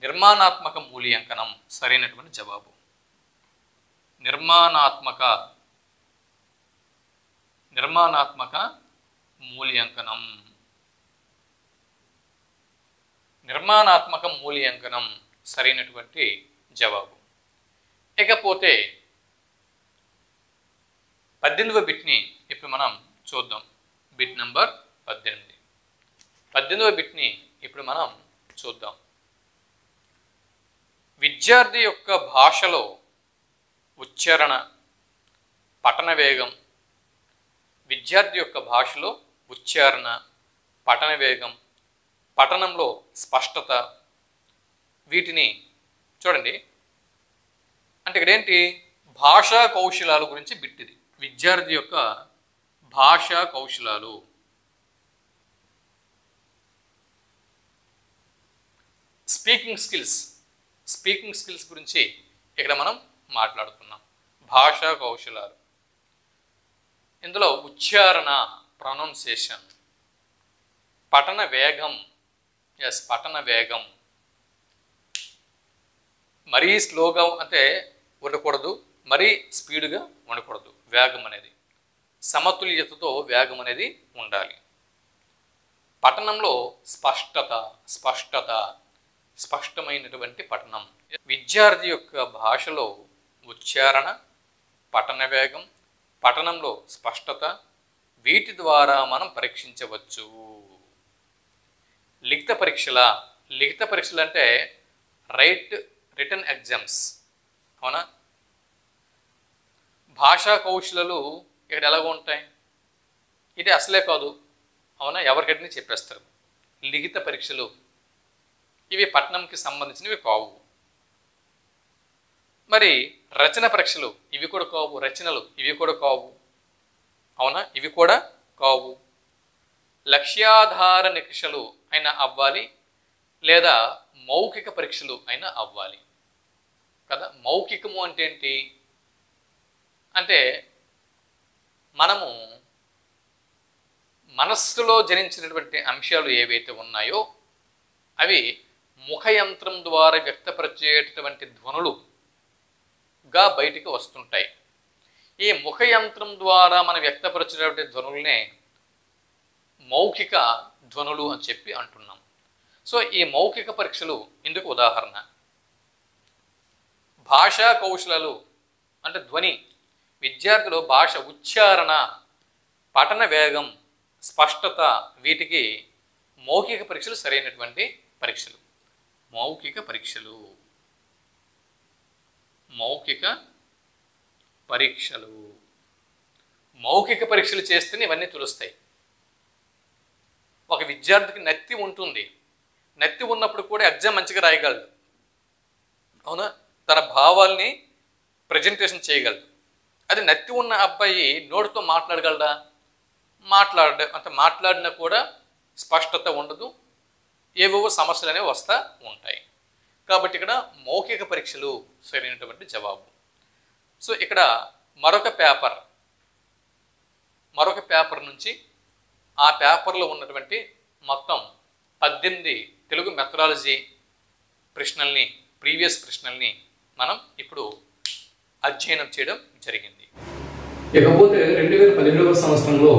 నిర్మాణాత్మక మూల్యాంకనం సరైనటువంటి జవాబు. నిర్మాణాత్మక మూల్యాంకనం. నిర్మాణాత్మక మూల్యాంకనం సరైనటువంటి జవాబు. ఇకపోతే 18వ బిట్ని ఇప్పుడు మనం చూద్దాం. Bit number 18. 18వ బిట్ని ఇప్పుడు మనం చూద్దాం. విద్యార్థి యొక్క భాషలో ఉచ్చారణ, పఠన వేగం. విద్యార్థి యొక్క భాషలో ఉచ్చారణ, పఠన వేగం, పఠనంలో స్పష్టత, వీటిని చూడండి. అంటే ఇక్కడేంటి? భాషా కౌశలాల గురించి బిట్టిది. విద్యార్థి యొక్క భాషా కౌశలాలు. స్పీకింగ్ స్కిల్స్ గురించి ఇక్కడ మనం మాట్లాడుతున్నాం. భాషా కౌశలాలు. ఇందులో ఉచ్చారణ, ప్రొనౌన్సియేషన్, పఠన వేగం. ఎస్, పఠన వేగం. మరీ స్లోగా అంటే ఉండకూడదు, మరీ స్పీడ్గా ఉండకూడదు. వేగం అనేది సమతుల్యతతో వేగం అనేది ఉండాలి. పఠనంలో స్పష్టమైనటువంటి పఠనం. విద్యార్థి యొక్క భాషలో ఉచ్చారణ, పఠన వేగం, పఠనంలో స్పష్టత, వీటి ద్వారా మనం పరీక్షించవచ్చు. లిఖిత పరీక్షలు అంటే రిటన్ ఎగ్జామ్స్. అవునా? భాషా కౌశలాలు ఇక్కడ ఎలాగ ఉంటాయి? ఇది అసలే కాదు. అవునా? ఎవరికైనా చెప్పేస్తారు. లిఖిత పరీక్షలు ఇవి పఠనంకి సంబంధించినవి కావు. మరి రచన పరీక్షలు ఇవి కూడా కావు. రచనలు ఇవి కూడా కావు. అవునా? ఇవి కూడా కావు. లక్ష్యాధార నిరీక్షలు అయినా అవ్వాలి, లేదా మౌఖిక పరీక్షలు అయినా అవ్వాలి కదా. మౌఖికము అంటే ఏంటి అంటే మనము మనస్సులో జనించినటువంటి అంశాలు ఏవైతే ఉన్నాయో అవి ముఖయంత్రం ద్వారా వ్యక్తపరిచేటటువంటి ధ్వనులు గా బయటికి వస్తుంటాయి. ఈ ముఖ యంత్రం ద్వారా మనం వ్యక్తపరిచేటువంటి ధ్వనులనే మౌఖిక ధ్వనులు అని చెప్పి అంటున్నాం. సో ఈ మౌఖిక పరీక్షలు ఇందుకు ఉదాహరణ. భాషా కౌశలాలు అంటే ధ్వని, విద్యార్థులు భాష ఉచ్చారణ, పఠన వేగం, స్పష్టత, వీటికి మౌఖిక పరీక్షలు సరైనటువంటి పరీక్షలు. మౌఖిక పరీక్షలు మౌఖిక పరీక్షలు చేస్తేనే ఇవన్నీ తెలుస్తాయి. ఒక విద్యార్థికి నత్తి ఉంటుంది, నత్తి ఉన్నప్పుడు కూడా ఎగ్జామ్ మంచిగా రాయగలడు, అవునా, తన భావాల్ని ప్రజెంటేషన్ చేయగలడు. అది నత్తి ఉన్న అబ్బాయి నోటితో మాట్లాడగలడా? మాట్లాడినా కూడా స్పష్టత ఉండదు, ఏవేవో సమస్యలు అనేవి వస్తూ ఉంటాయి. కాబట్టి ఇక్కడ మౌఖిక పరీక్షలు సరైనటువంటి జవాబు. సో ఇక్కడ మరొక పేపర్ నుంచి ఆ పేపర్లో ఉన్నటువంటి మొత్తం 18 తెలుగు మెథడాలజీ ప్రశ్నల్ని, ప్రీవియస్ ప్రశ్నల్ని మనం ఇప్పుడు అధ్యయనం చేయడం జరిగింది. ఇకపోతే 2017వ సంవత్సరంలో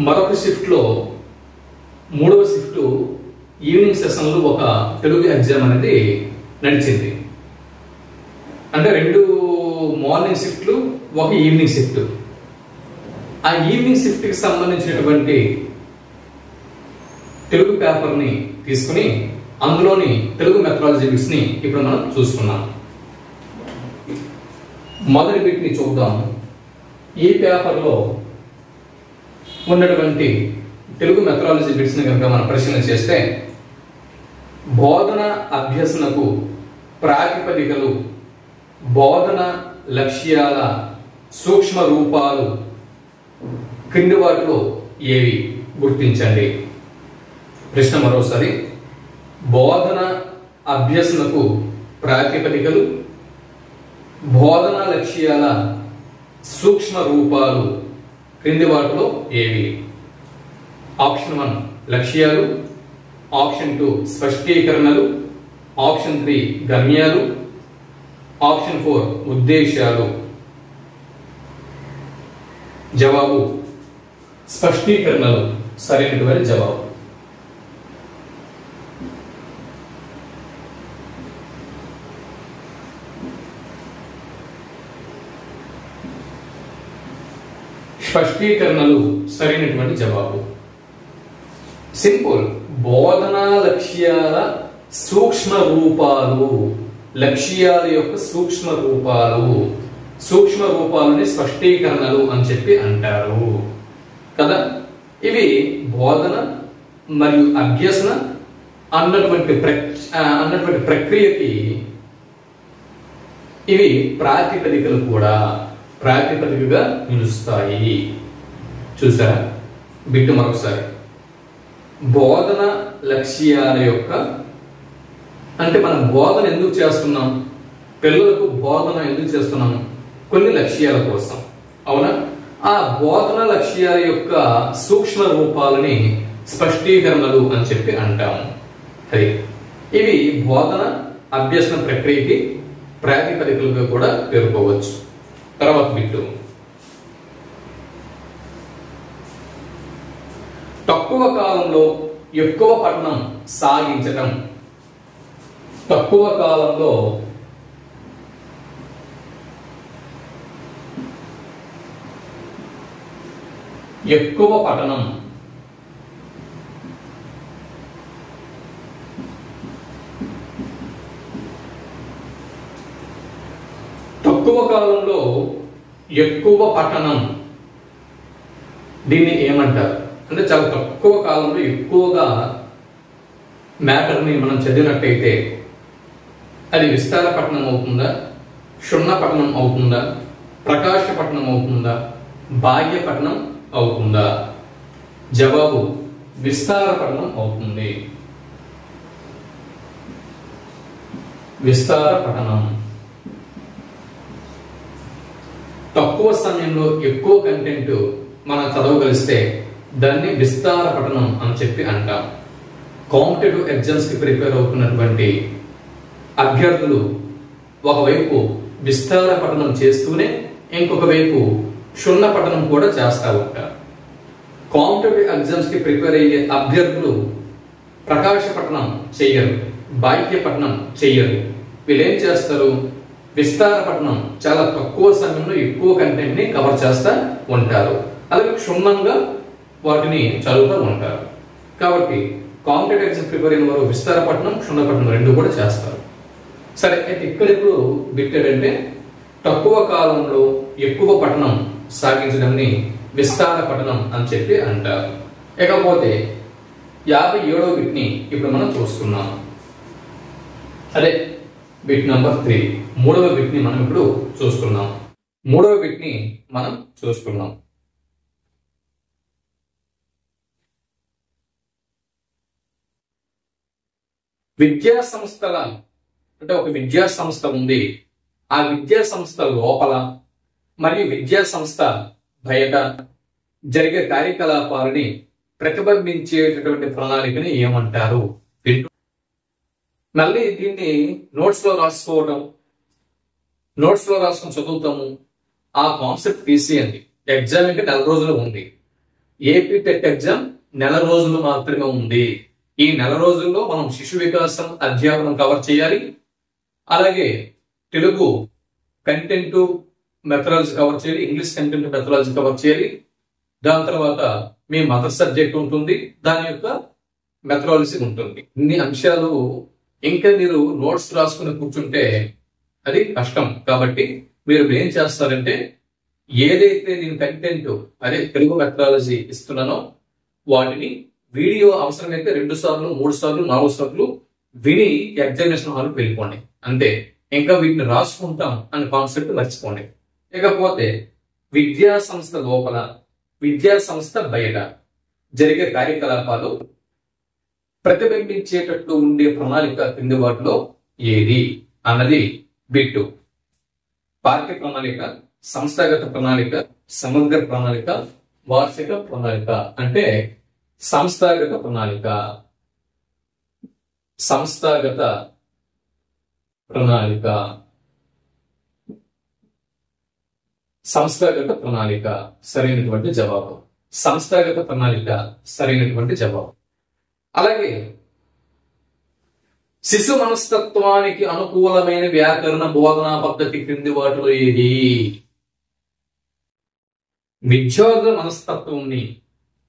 మరొక షిఫ్ట్లో, 3వ షిఫ్ట్ ఈవినింగ్ సెషన్లో ఒక తెలుగు ఎగ్జామ్ అనేది నడిచింది. అంటే 2 మార్నింగ్ షిఫ్ట్లు, ఒక ఈవినింగ్ షిఫ్ట్. ఆ ఈవినింగ్ షిఫ్ట్కి సంబంధించినటువంటి తెలుగు పేపర్ని తీసుకుని అందులోని తెలుగు మెథడాలజీ బిట్స్ని ఇప్పుడు మనం చూసుకున్నాం. మొదటి బిట్ని చూద్దాం. ఈ పేపర్లో ఉన్నటువంటి తెలుగు మెథడాలజీ బిట్స్ని కనుక మనం పరిశీలన చేస్తే, బోధన అభ్యసనకు ప్రాతిపదికలు, బోధన లక్ష్యాల సూక్ష్మ రూపాలు క్రింది వాటిలో ఏవి గుర్తించండి. ప్రశ్న మరోసారి. బోధన అభ్యసనకు ప్రాతిపదికలు, బోధన లక్ష్యాల సూక్ష్మ రూపాలు క్రింది వాటిలో ఏవి? ఆప్షన్ 1 లక్ష్యాలు, ఆప్షన్ 2 స్పష్టీకరణలు, ఆప్షన్ 3 గమ్యాలు, ఆప్షన్ 4 ఉద్దేశాలు. జవాబు స్పష్టీకరణలు సరైనటువంటి జవాబు. స్పష్టీకరణలు సరైనటువంటి జవాబు. సింపుల్. బోధనా లక్ష్యాల సూక్ష్మ రూపాలు, లక్ష్యాల యొక్క సూక్ష్మ రూపాలని స్పష్టీకరణలు అని చెప్పి అంటారు కదా. ఇవి బోధన మరియు అభ్యసన అన్నటువంటి ప్రక్రియకి ఇవి ప్రాతిపదికలు కూడా, ప్రాతిపదికగా నిలుస్తాయి. చూసారా బిట్టు మరొకసారి. బోధన లక్ష్యాల యొక్క, అంటే మనం బోధన ఎందుకు చేస్తున్నాం, పిల్లలకు బోధన ఎందుకు చేస్తున్నాం? కొన్ని లక్ష్యాల కోసం, అవునా. ఆ బోధన లక్ష్యాల యొక్క సూక్ష్మ రూపాలని స్పష్టీకరణలు అని చెప్పి అంటాము. అది ఇవి బోధన అభ్యసన ప్రక్రియకి ప్రాతిపదికలుగా కూడా పేర్కోవచ్చు. తర్వాత బిట్టు. తక్కువ కాలంలో ఎక్కువ పఠనం సాగించటం. తక్కువ కాలంలో ఎక్కువ పఠనం, తక్కువ కాలంలో ఎక్కువ పఠనం, దీన్ని ఏమంటారు? అంటే చాలా తక్కువ కాలంలో ఎక్కువగా మ్యాటర్ని మనం చదివినట్టయితే అది విస్తార పఠనం అవుతుందా, క్షుణ్ణ పఠనం అవుతుందా, ప్రకాశ పఠనం అవుతుందా, బాహ్య పఠనం అవుతుందా? జవాబు విస్తార పఠనం అవుతుంది. విస్తార పఠనం. తక్కువ సమయంలో ఎక్కువ కంటెంట్ మనం చదవగలిస్తే దాన్ని విస్తార పఠనం అని చెప్పి అంటాం. కాంపిటేటివ్ ఎగ్జామ్స్ కి ప్రిపేర్ అవుతున్నటువంటి అభ్యర్థులు ఒకవైపు విస్తార పఠనం చేస్తూనే ఇంకొక వైపు క్షుణ్ణ పఠనం కూడా చేస్తూ ఉంటారు. కాంపిటేటివ్ ఎగ్జామ్స్ కి ప్రిపేర్ అయ్యే అభ్యర్థులు ప్రకాశ పఠనం చెయ్యరు, బాహ్య పఠనం చెయ్యరు. వీళ్ళు ఏం చేస్తారు? విస్తార పఠనం చాలా తక్కువ సమయంలో ఎక్కువ కంటెంట్ ని కవర్ చేస్తూ ఉంటారు. అలాగే క్షుణ్ణంగా వాటిని చదువుతూ ఉంటారు. కాబట్టి కాంపిటేటివ్ ఎగ్జామ్ ప్రిపేర్ అయిన వారు విస్తార పఠనం, క్షుణ్ణ పఠనం రెండు కూడా చేస్తారు. సరే, అయితే ఇక్కడ ఇప్పుడు బిట్టేటంటే తక్కువ కాలంలో ఎక్కువ పఠనం సాగించడాన్ని విస్తార పఠనం అని చెప్పి అంటారు. ఇకపోతే 57వ బిట్ని ఇప్పుడు మనం చూస్తున్నాం. అదే బిట్ నంబర్ 3, 3వ బిట్ని మనం ఇప్పుడు చూస్తున్నాం. 3వ బిట్ని మనం చూస్తున్నాం. విద్యా సంస్థల అంటే ఒక విద్యా సంస్థ ఉంది. ఆ విద్యా సంస్థ లోపల మరియు విద్యా సంస్థ బయట జరిగే కార్యకలాపాలని ప్రతిబింబించేటటువంటి ప్రణాళికని ఏమంటారు? మళ్ళీ దీన్ని నోట్స్ లో రాసుకోవడం, నోట్స్ లో రాసుకొని చదువుతాము. ఆ కాన్సెప్ట్ తీసేయండి. ఎగ్జామ్ ఇంకా 4 రోజులు ఉంది. ఏపీ టెట్ ఎగ్జామ్ 4 రోజులు మాత్రమే ఉంది. ఈ 4 రోజుల్లో మనం శిశు వికాసం అధ్యాపనం కవర్ చేయాలి. అలాగే తెలుగు కంటెంట్ మెథడాలజీ కవర్ చేయాలి, ఇంగ్లీష్ కంటెంట్ మెథడాలజీ కవర్ చేయాలి. దాని తర్వాత మీ మదర్ సబ్జెక్ట్ ఉంటుంది, దాని యొక్క మెథడాలజీ ఉంటుంది. ఇన్ని అంశాలు ఇంకా మీరు నోట్స్ రాసుకుని కూర్చుంటే అది కష్టం. కాబట్టి మీరు ఏం చేస్తారంటే ఏదైతే నేను కంటెంట్ అదే తెలుగు మెథడాలజీ ఇస్తున్నానో వాటిని వీడియో అవసరమైతే 2 సార్లు 3 సార్లు 4 సార్లు విని ఎగ్జామినేషన్ హాల్కి వెళ్ళిపోండి. అంతే. ఇంకా వీటిని రాసుకుంటాం అనే కాన్సెప్ట్ మర్చిపోండి. ఇకపోతే విద్యా సంస్థ లోపల విద్యా సంస్థ బయట జరిగే కార్యకలాపాలు ప్రతిబింబించేటట్లు ఉండే ప్రణాళిక కింది వాటిలో ఏది అన్నది బిట్టు. పాఠ్య ప్రణాళిక, సంస్థాగత ప్రణాళిక, సమగ్ర ప్రణాళిక, వార్షిక ప్రణాళిక. అంటే సంస్థాగత ప్రణాళిక, సంస్థాగత ప్రణాళిక, సంస్థాగత ప్రణాళిక సరైనటువంటి జవాబు. సంస్థాగత ప్రణాళిక సరైనటువంటి జవాబు. అలాగే శిశు మనస్తత్వానికి అనుకూలమైన వ్యాకరణ బోధనా పద్ధతి క్రింది వాటిలో ఏది? విద్యార్థుల మనస్తత్వాన్ని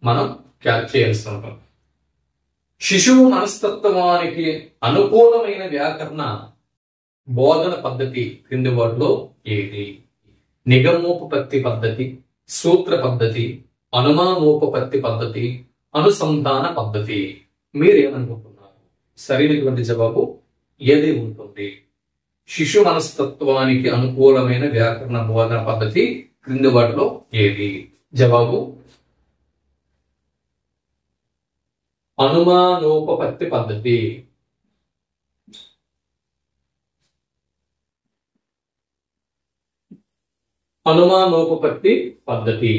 మనం క్యాచ్ చేయాల్సి ఉంటుంది. శిశువు మనస్తత్వానికి అనుకూలమైన వ్యాకరణ బోధన పద్ధతి క్రింది వాటిలో ఏది? నిగమోపపత్తి పద్ధతి, సూత్ర పద్ధతి, అనుమానోపపత్తి పద్ధతి, అనుసంధాన పద్ధతి. మీరేమనుకుంటున్నారు? సరైనటువంటి జవాబు ఏది ఉంటుంది? శిశు మనస్తత్వానికి అనుకూలమైన వ్యాకరణ బోధన పద్ధతి క్రింది వాటిలో ఏది? జవాబు అనుమానోపపత్తి పద్ధతి. అనుమానోపపత్తి పద్ధతి.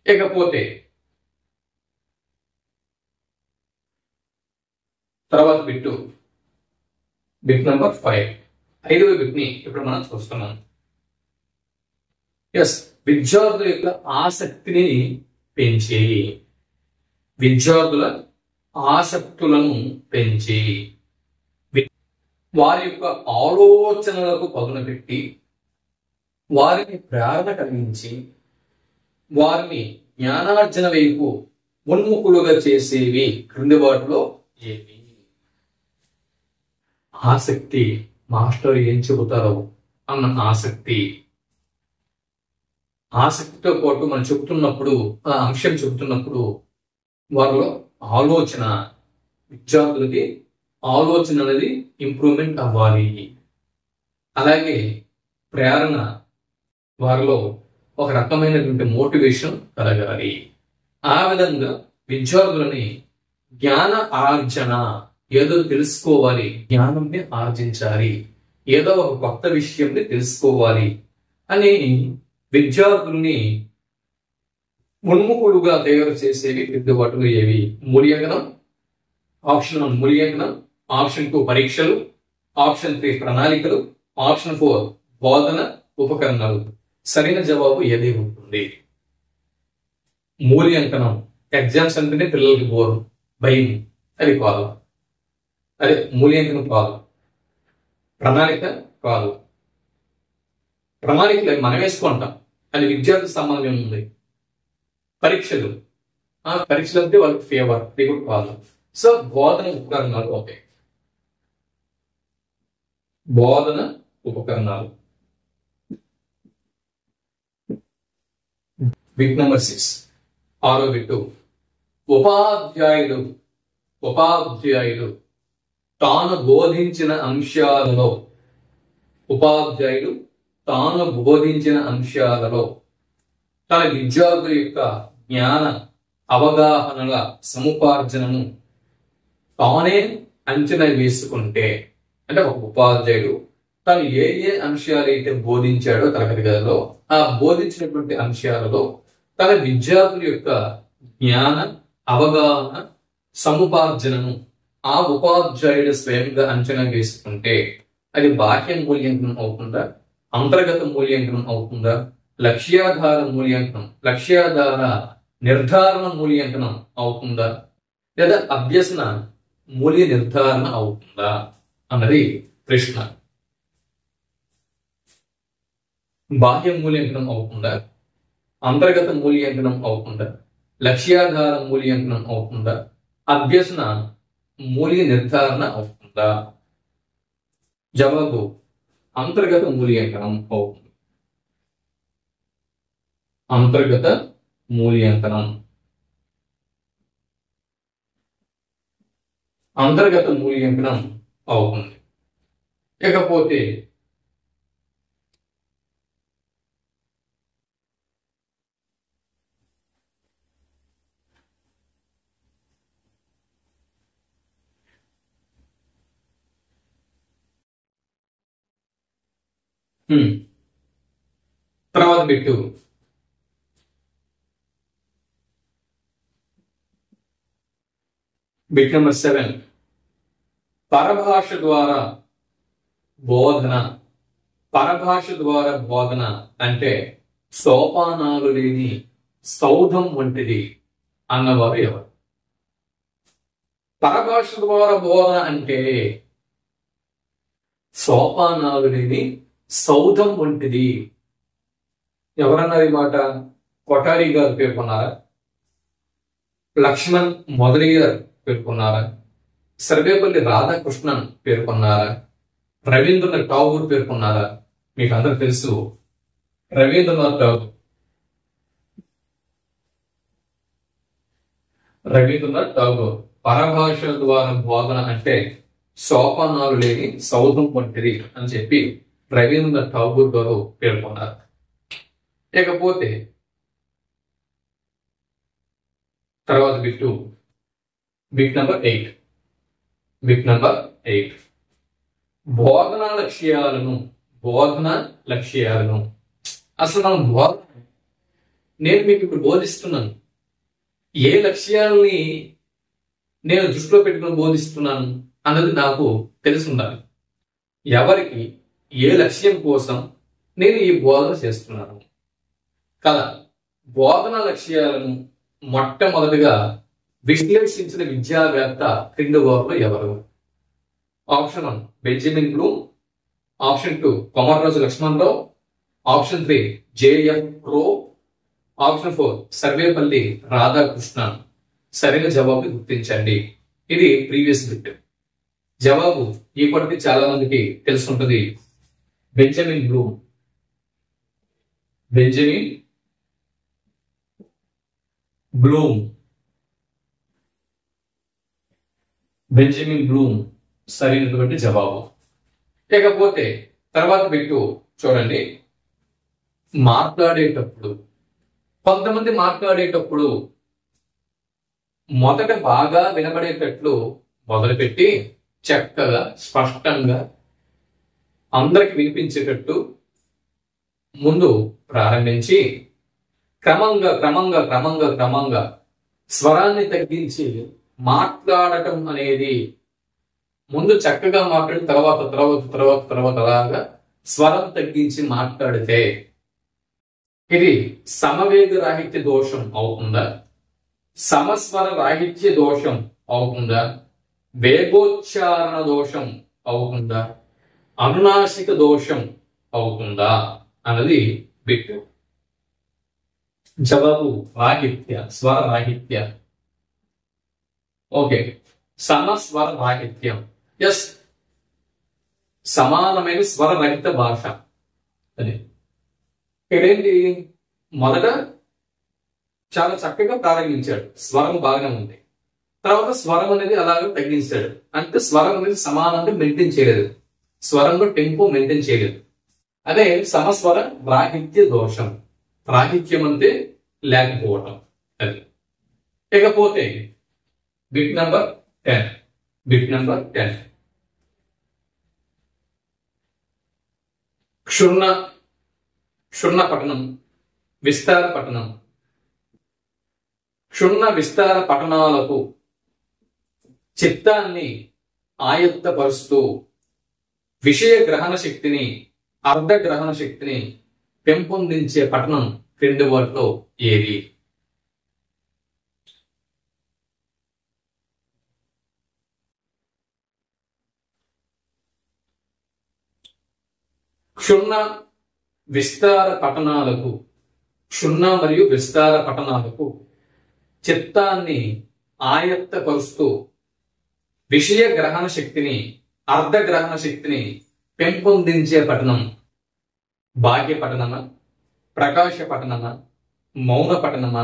ఇకపోతే తర్వాత బిట్ నంబర్ 5, 5వ బిట్ని ఇప్పుడు మనం చూస్తున్నాం. విద్యార్థుల యొక్క ఆసక్తిని పెంచి, విద్యార్థుల ఆసక్తులను పెంచి వారి యొక్క ఆలోచనలకు పదును పెట్టి వారిని ప్రేరణ కలిగించి వారిని జ్ఞానార్జన వైపు ఉన్ముఖులుగా చేసేవి క్రింది వాటిలో ఏవి? ఆసక్తి, మాస్టర్ ఏం చెబుతారో అన్న ఆసక్తి. ఆసక్తితో పాటు మనం చెబుతున్నప్పుడు, ఆ అంశం చెబుతున్నప్పుడు వారిలో ఆలోచన, విద్యార్థులకి ఆలోచన అనేది ఇంప్రూవ్మెంట్ అవ్వాలి. అలాగే ప్రేరణ, వారిలో ఒక రకమైనటువంటి మోటివేషన్ కలగాలి. ఆ విధంగా విద్యార్థులని జ్ఞాన ఆర్జన, ఏదో తెలుసుకోవాలి, జ్ఞానాన్ని ఆర్జించాలి, ఏదో ఒక కొత్త విషయంని తెలుసుకోవాలి అని విద్యార్థుల్ని ఉన్ముఖులుగా తయారు చేసేవి క్రింది వాటిలో ఏవి? మూల్యాంకనం, ఆప్షన్ 1 మూల్యాంకనం, ఆప్షన్ 2 పరీక్షలు, ఆప్షన్ 3 ప్రణాళికలు, ఆప్షన్ 4 బోధన ఉపకరణాలు. సరైన జవాబు ఏది ఉంటుంది? మూల్యాంకనం. ఎగ్జామ్స్ అంటేనే పిల్లలకి బోరు, భయం. అది కాదు. అదే మూల్యాంకనం కాదు. ప్రణాళిక కాదు. ప్రణాళికలు మనం వేసుకుంటాం, అది విద్యార్థి సంబంధం ఏముంది? పరీక్షలు, పరీక్షలు అంటే వాళ్ళకి ఫేవర్, ఇది కూడా కాదు. సో బోధన ఉపకరణాలు. ఓకే, బోధన ఉపకరణాలు. బిట్ నెంబర్ 6, 6వ బిట్టు. ఉపాధ్యాయుడు తాను బోధించిన అంశాలలో తన విద్యార్థుల యొక్క జ్ఞాన అవగాహనల సముపార్జనను తానే అంచనా వేసుకుంటే, అంటే ఒక ఉపాధ్యాయుడు తను ఏ అంశాలైతే బోధించాడో తరగతి గదిలో, ఆ బోధించినటువంటి అంశాలలో తన విద్యార్థుల యొక్క జ్ఞాన అవగాహన సముపార్జనను ఆ ఉపాధ్యాయుడు స్వయంగా అంచనా వేసుకుంటే అది బాహ్య మూల్యాంకనం అవుతుందా, అంతర్గత మూల్యాంకనం అవుతుందా, లక్ష్యాధార నిర్ధారణ మూల్యాంకనం అవుతుందా, లేదా అభ్యసన మూల్య నిర్ధారణ అవుతుందా అన్నది ప్రశ్న. బాహ్య మూల్యాంకనం అవుతుందా, అంతర్గత మూల్యాంకనం అవుతుందా, లక్ష్యాధార మూల్యాంకనం అవుతుందా, అభ్యసన మూల్య నిర్ధారణ అవుతుందా? జవాబు అంతర్గత మూల్యాంకనం అవుతుంది. అంతర్గత మూల్యాంకనం అవుతుంది. ఇకపోతే తర్వాత బిట్టు. బిట్ నెంబర్ 7, పరభాష ద్వారా బోధన అంటే సోపానాలు లేని సౌధం వంటిది అన్నవారు ఎవరు? పరభాష ద్వారా బోధన అంటే సోపానాలు లేని సౌధం వంటిది. ఎవరన్నారు ఈ మాట? కొఠారి గారు పేర్కొన్నారా? లక్ష్మణ్ మొదలి గారు పేర్కొన్నారా? సర్వేపల్లి రాధాకృష్ణన్ పేర్కొన్నారా? రవీంద్రనాథ్ ఠాగూర్ పేర్కొన్నారా? మీకు అందరూ తెలుసు, రవీంద్రనాథ్ ఠాగూర్ పరభాష ద్వారా బోధన అంటే సోపానాలు లేని సౌధం వంటిది అని చెప్పి రవీంద్రనాథ్ ఠాగూర్ గారు పేర్కొన్నారు. ఇకపోతే తర్వాత బిట్ నెంబర్ 8, బోధనా లక్ష్యాలను. అసలు మనం నేను మీకు ఇప్పుడు బోధిస్తున్నాను, ఏ లక్ష్యాలని నేను దృష్టిలో పెట్టుకుని బోధిస్తున్నాను అన్నది నాకు తెలిసి ఉండాలి. ఎవరికి ఏ లక్ష్యం కోసం నేను ఈ బోధన చేస్తున్నాను కదా. బోధన లక్ష్యాలను మొట్టమొదటిగా విశ్లేషించిన విద్యావేత్త క్రింది వారిలో ఎవరు? Option 1 Benjamin Bloom, option 2 Komarraju Lakshmanarao, option 3 JF రో, ఆప్షన్ 4 సర్వేపల్లి రాధాకృష్ణన్. సరైన జవాబు గుర్తించండి. ఇది ప్రీవియస్ బిట్. జవాబు ఇప్పటికీ చాలా మందికి తెలుసుంటది. బెంజమిన్ బ్లూమ్ సరైనటువంటి జవాబు. ఇకపోతే తర్వాత బిట్టు చూడండి. కొంతమంది మాట్లాడేటప్పుడు మొదట బాగా వినబడేటట్లు మొదలుపెట్టి చక్కగా స్పష్టంగా అందరికి వినిపించేటట్టు ముందు ప్రారంభించి క్రమంగా స్వరాన్ని తగ్గించి మాట్లాడటం అనేది ముందు చక్కగా మాట్లాడి తర్వాత అలాగా స్వరం తగ్గించి మాట్లాడితే ఇది సమవేగ రాహిత్య దోషం అవుతుందా, సమస్వర రాహిత్య దోషం అవుతుందా, వేగోచ్చారణ దోషం అవుతుందా, అనునాసిక దోషం అవుతుందా అన్నది బిట్. జవాబు రాహిత్య, స్వర రాహిత్య. ఓకే, సమస్వర రాహిత్యం. ఎస్, సమానమైన స్వర రహిత భాష. అది ఇక్కడేంటి, మొదట చాలా చక్కగా ప్రారంభించాడు, స్వరం బాగానే ఉంది. తర్వాత స్వరం అనేది అలాగే తగ్గించాడు. అంటే స్వరం అనేది సమానంగా మెయింటైన్ చేయలేదు, స్వరంలో టెంపో మెయింటైన్ చేయలేదు. అదే సమస్వర రాహిత్య దోషం. రాహిత్యం అంటే లేకపోవటం. అది ఇకపోతే బిట్ నెంబర్ 10. బిట్ నెంబర్ 10 క్షుణ్ణ పఠనం, విస్తార పఠనం. క్షుణ్ణ విస్తార పఠనాలకు చిత్తాన్ని ఆయత్తపరుస్తూ విషయ గ్రహణ శక్తిని, అర్ధ గ్రహణ శక్తిని పెంపొందించే పఠనం క్రింది వాటిలో ఏది? క్షుణ్ణ విస్తార పఠనాలకు, క్షుణ్ణ మరియు విస్తార పఠనాలకు చిత్తాన్ని ఆయత్తపరుస్తూ విషయ గ్రహణ శక్తిని, అర్ధ గ్రహణ శక్తిని పెంపొందించే పఠనం బాహ్య పఠనమా, ప్రకాశ పఠనమా, మౌన పఠనమా,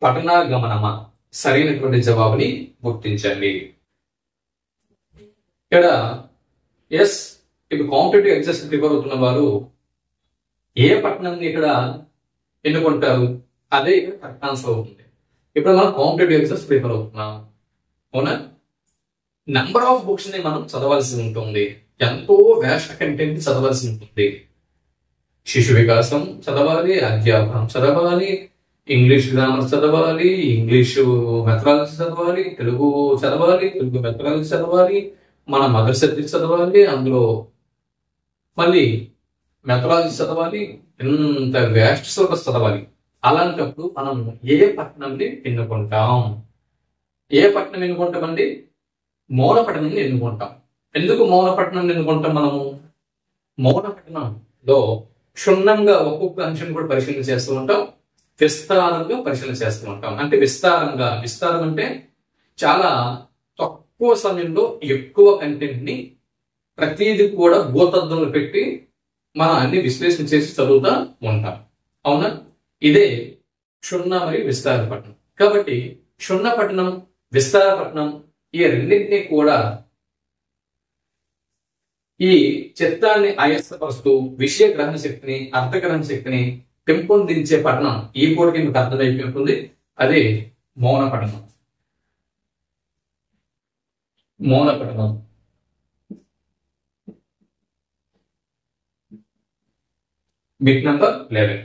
పఠనాగమనమా? సరైనటువంటి జవాబుని గుర్తించండి. ఇక్కడ ఎస్, ఇప్పుడు కాంపిటేటివ్ ఎగ్జామ్స్ ప్రిపేర్ అవుతున్న వారు ఏ పఠనాన్ని ఇక్కడ ఎన్నుకుంటారు, అదే ఇక్కడ కరెక్ట్ ఆన్సర్ అవుతుంది. ఇప్పుడు మనం కాంపిటేటివ్ ఎగ్జామ్స్ ప్రిపేర్ అవుతున్నాం, అవునా? నంబర్ ఆఫ్ బుక్స్ ని మనం చదవాల్సి ఉంటుంది, ఎంతో వేస్ట్ కంటెంట్ చదవాల్సి ఉంటుంది. శిశు వికాసం చదవాలి, అధ్యాపనం చదవాలి, ఇంగ్లీష్ గ్రామర్ చదవాలి, ఇంగ్లీషు మెథడాలజీ చదవాలి, తెలుగు చదవాలి, తెలుగు మెథడాలజీ చదవాలి, మన మదర్ సబ్జెక్ట్ చదవాలి, అందులో మళ్ళీ మెథడాలజీ చదవాలి, ఇంత వేస్ట్ సిలబస్ చదవాలి. అలాంటప్పుడు మనం ఏ పట్టణంని ఎన్నుకుంటాం? ఏ పట్టణం ఎన్నుకుంటామండి? మౌన పట్టణంని ఎన్నుకుంటాం. ఎందుకు మౌన పట్టణం ఎన్నుకుంటాం మనము? మౌన పట్టణంలో క్షుణ్ణంగా ఒక్కొక్క అంశం కూడా పరిశీలన చేస్తూ ఉంటాం, విస్తారంగా పరిశీలన చేస్తూ ఉంటాం. అంటే విస్తారం అంటే చాలా తక్కువ సమయంలో ఎక్కువ కంటెంట్ ని ప్రతిదీ కూడా భూతద్దంలో పెట్టి మనం అన్ని విశ్లేషణ చేసి చదువుతా ఉంటాం, అవునా? ఇదే క్షుణ్ణ మరియు విస్తార పట్టణం. కాబట్టి క్షుణ్ణ పట్టణం, విస్తార పట్టణం ఈ రెండింటినీ కూడా ఈ చిత్తాన్ని ఆయస్తపరుస్తూ విషయ గ్రహణ శక్తిని, అర్థగ్రహణ శక్తిని పెంపొందించే పఠనం ఈ కోడికి మీకు అర్థమైపోతుంది. అదే మౌన పఠనం. మౌన పఠనం. Bit number 11.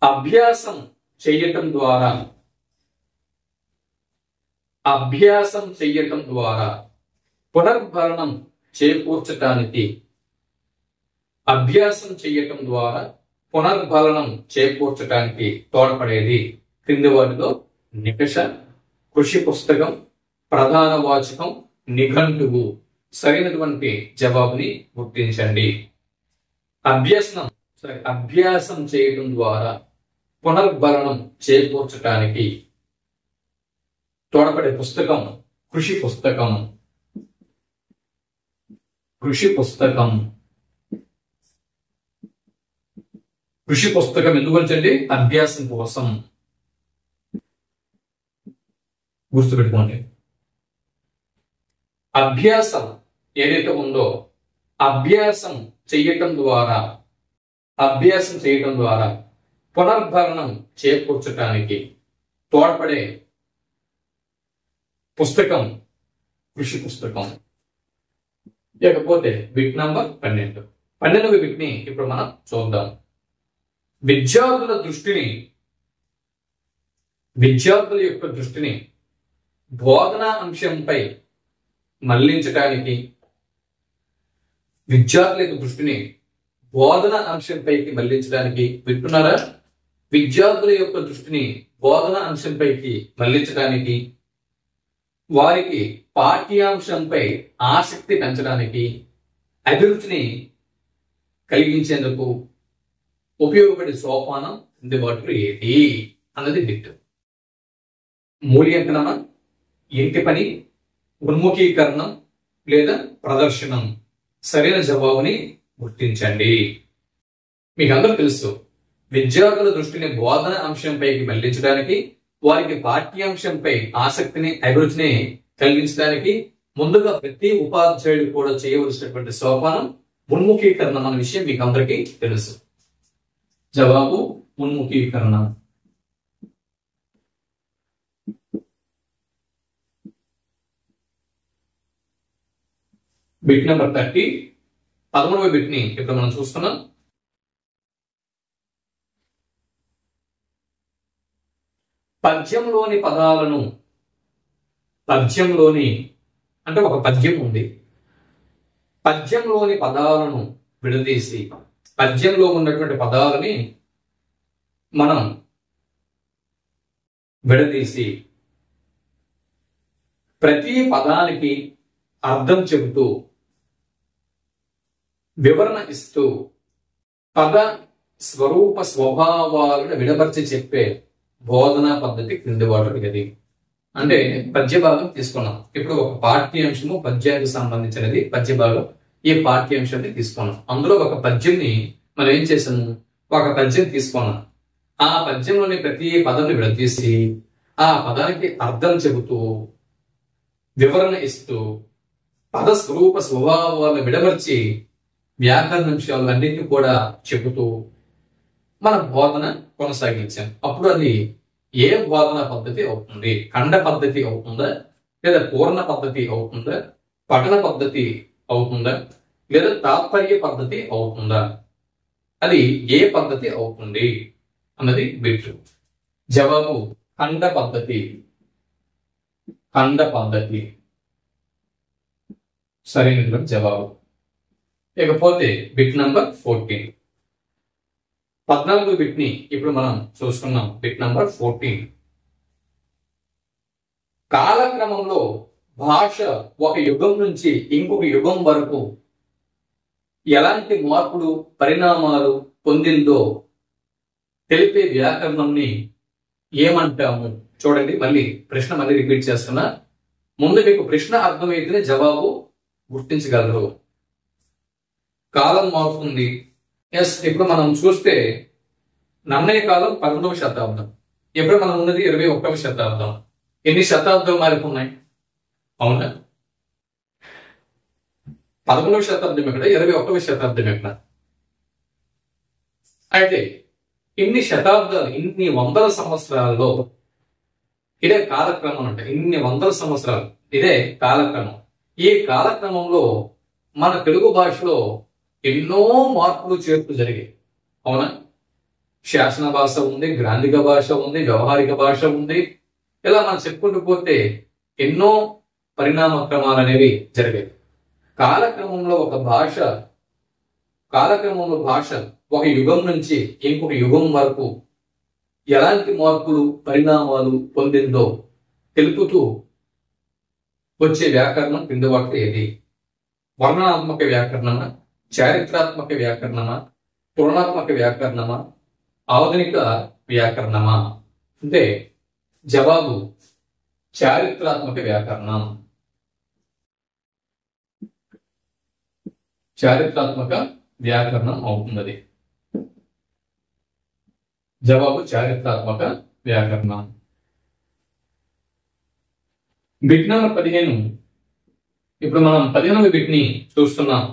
అభ్యాసం చేయటం ద్వారా పునర్భరణం చేకూర్చటానికి, అభ్యాసం చేయటం ద్వారా పునర్భరణం చేకూర్చటానికి తోడ్పడేది క్రింది వాటిలో నికష, కృషి పుస్తకం, ప్రధాన వాచకం, నిఘంటువు. సరైనటువంటి జవాబుని గుర్తించండి. అభ్యాసం చేయటం ద్వారా పునర్భరణం చేకూర్చటానికి తోడ్పడే పుస్తకం కృషి పుస్తకం. కృషి పుస్తకం. కృషి పుస్తకం ఎందుకంటే అభ్యాసం కోసం. గుర్తుపెట్టుకోండి. అభ్యాసం ఏదైతే ఉందో అభ్యాసం చేయటం ద్వారా పునర్భరణం చేకూర్చటానికి తోడ్పడే పుస్తకం కృషి పుస్తకం. ఇకపోతే బిట్ నంబర్ 12. 12వ బిట్ ని ఇప్పుడు మనం చూద్దాం. విద్యార్థుల యొక్క దృష్టిని బోధనా అంశంపై మళ్లించడానికి, విద్యార్థుల యొక్క దృష్టిని బోధన అంశంపైకి మళ్లించడానికి, వింటున్నారా? విద్యార్థుల యొక్క దృష్టిని బోధన అంశంపైకి మళ్లించడానికి, వారికి పాఠ్యాంశంపై ఆసక్తి పెంచడానికి, అభిరుచిని కలిగించేందుకు ఉపయోగపడే సోపానం కింది వాటిలో ఏది అన్నది బిట్. మూల్యాంకనమా, ఇంటి పని, ఉన్ముఖీకరణం లేదా ప్రదర్శనం? సరైన జవాబుని గుర్తించండి. మీకు అందరూ తెలుసు, విద్యార్థుల దృష్టిని బోధన అంశంపైకి మళ్లించడానికి, వారికి పాఠ్యాంశంపై ఆసక్తిని, అభిరుచిని కలిగించడానికి ముందుగా ప్రతి ఉపాధ్యాయుడు కూడా చేయవలసినటువంటి సోపానం ఉన్ముఖీకరణం అన్న విషయం మీకు అందరికీ తెలుసు. జవాబు ఉన్ముఖీకరణ. బిట్ నెంబర్ 30, 13వ బిట్ ని ఇప్పుడు మనం చూస్తున్నాం. పద్యంలోని పదాలను, పద్యంలోని అంటే ఒక పద్యం ఉంది, పద్యంలోని పదాలను విడదీసి, పద్యంలో ఉన్నటువంటి పదాలని మనం విడదీసి ప్రతి పదానికి అర్థం చెబుతూ వివరణ ఇస్తూ పద స్వరూప స్వభావాలను విడపరిచి చెప్పే బోధనా పద్ధతి క్రింది వాటిలో ఏది? అంటే పద్య భాగం తీసుకున్నాం. ఇప్పుడు ఒక పాఠ్యాంశము పద్యానికి సంబంధించినది పద్య భాగం. ఈ పాఠ్యాంశాన్ని తీసుకున్నాం. అందులో ఒక పద్యంని మనం ఏం చేసాము? ఒక పద్యం తీసుకున్నాం. ఆ పద్యంలోని ప్రతి పదాన్ని విడదీసి ఆ పదానికి అర్థం చెబుతూ వివరణ ఇస్తూ పద స్వరూప స్వభావాలను విడమర్చి వ్యాకరణ అంశాలన్నింటినీ కూడా చెబుతూ మన బోధన కొనసాగించాం. అప్పుడు అది ఏ బోధన పద్ధతి అవుతుంది? ఖండ పద్ధతి అవుతుందా, లేదా పూర్ణ పద్ధతి అవుతుందా, పఠన పద్ధతి అవుతుందా, లేదా తాత్పర్య పద్ధతి అవుతుందా? అది ఏ పద్ధతి అవుతుంది అన్నది బిట్. జవాబు ఖండ పద్ధతి. ఖండ పద్ధతి సరైనటువంటి జవాబు. ఇకపోతే బిట్ నంబర్ 14, 14 బిట్ ని ఇప్పుడు మనం చూస్తున్నాం. Bit number 14. కాలక్రమంలో భాష ఒక యుగం నుంచి ఇంకొక యుగం వరకు ఎలాంటి మార్పులు పరిణామాలు పొందిందో తెలిపే వ్యాకరణంని ఏమంటాము? చూడండి, మళ్ళీ ప్రశ్న మళ్ళీ రిపీట్ చేస్తున్నా. ముందు మీకు ప్రశ్న అర్థమైతేనే జవాబు గుర్తించగలరు. కాలం మారుతుంది. ఎస్, ఇప్పుడు మనం చూస్తే నన్నయ్య కాలం 11వ శతాబ్దం, ఇప్పుడు మనం ఉన్నది 21వ శతాబ్దం. ఎన్ని శతాబ్దాలు మారిపోన్నాయి? అవునా? 11వ శతాబ్దం ఎక్కడ, 21వ శతాబ్దం ఎక్కడ? అయితే ఇన్ని శతాబ్దాలు, ఇన్ని వందల సంవత్సరాల్లో ఇదే కాలక్రమం. అంటే ఇన్ని వందల సంవత్సరాలు ఇదే కాలక్రమం. ఈ కాలక్రమంలో మన తెలుగు భాషలో ఎన్నో మార్పులు చేర్పులు జరిగాయి. అవునా? శాసన భాష ఉంది, గ్రాంధిక భాష ఉంది, వ్యవహారిక భాష ఉంది. ఇలా మనం చెప్పుకుంటూ పోతే ఎన్నో పరిణామ క్రమాలు అనేవి జరిగాయి. కాలక్రమంలో భాష ఒక యుగం నుంచి ఇంకొక యుగం వరకు ఎలాంటి మార్పులు పరిణామాలు పొందిందో తెలుపుతూ వచ్చే వ్యాకరణం కింద వాటిలో ఏది? వర్ణనాత్మక వ్యాకరణమా, చారిత్రాత్మక వ్యాకరణమా, తులనాత్మక వ్యాకరణమా, ఆధునిక వ్యాకరణమా? అంటే జవాబు చారిత్రాత్మక వ్యాకరణం. చారిత్రాత్మక వ్యాకరణం అవుతుంది. జవాబు చారిత్రాత్మక వ్యాకరణం. Bit number 15. ఇప్పుడు మనం 15వ బిట్ ని చూస్తున్నాం.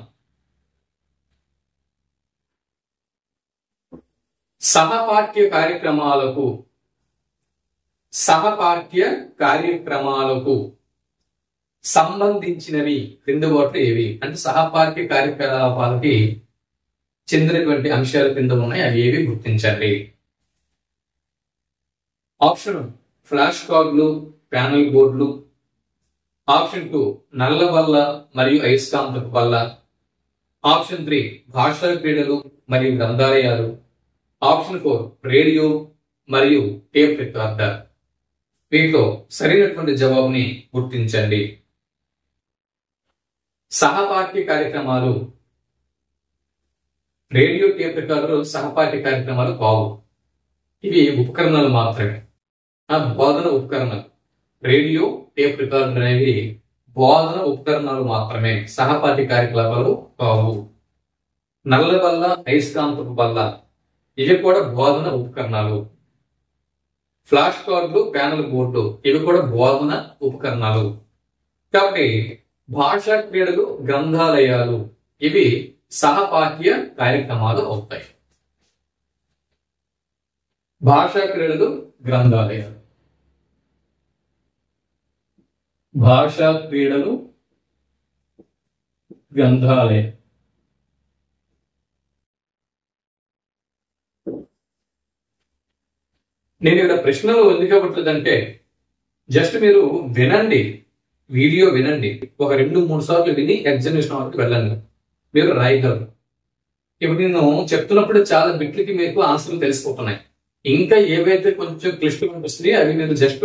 సహపాఠ్య కార్యక్రమాలకు సంబంధించినవి క్రింది వాటిలో ఏవి? అంటే సహపాఠ్య కార్యకలాపాలకి చెందినటువంటి అంశాలు కింద ఉన్నాయి, అవి ఏవి గుర్తించండి. ఆప్షన్: ఫ్లాష్ కార్డులు, ప్యానల్ బోర్డులు. ఆప్షన్ 2 నల్లబల్ల మరియు అయస్కాంతపు బల్ల. ఆప్షన్ 3 భాషా క్రీడలు మరియు గ్రంథాలయాలు. ఆప్షన్ 4 రేడియో మరియు టేప్ రికార్డర్. వీటిలో సరైనటువంటి జవాబుని గుర్తించండి. సహపాఠ్య కార్యక్రమాలు. రేడియో టేప్ రికార్డర్ సహపాఠ్య కార్యక్రమాలు కావు. ఇవి ఉపకరణాలు మాత్రమే, బోధన ఉపకరణాలు. రేడియో టేప్ రికార్డర్ అనేవి బోధన ఉపకరణాలు మాత్రమే, సహపాఠ్య కార్యకలాపాలు కావు. నల్లబల్ల అయస్కాంతపు బల్ల ఇవి కూడా బోధన ఉపకరణాలు. ఫ్లాష్ కార్డులు, ప్యానల్ బోర్డు ఇవి కూడా బోధన ఉపకరణాలు. కాబట్టి భాషా క్రీడలు, గ్రంథాలయాలు ఇవి సహపాఠ్య కార్యక్రమాలు అవుతాయి. భాషా క్రీడలు, గ్రంథాలయాలు. భాషా క్రీడలు, గ్రంథాలయం. నేను ఇక్కడ ప్రశ్నలు ఎందుకు ఇవ్వట్లేదంటే జస్ట్ మీరు వినండి, వీడియో వినండి, ఒక 2-3 సార్లు విని ఎగ్జామినేషన్ హాల్కి వెళ్ళండి, మీరు రాయగలరు. ఇప్పుడు నేను చెప్తున్నప్పుడు చాలా బిట్లకి మీకు ఆన్సర్లు తెలిసిపోతున్నాయి. ఇంకా ఏవైతే కొంచెం క్లిష్టంగా అనిపిస్తున్నాయి అవి మీరు జస్ట్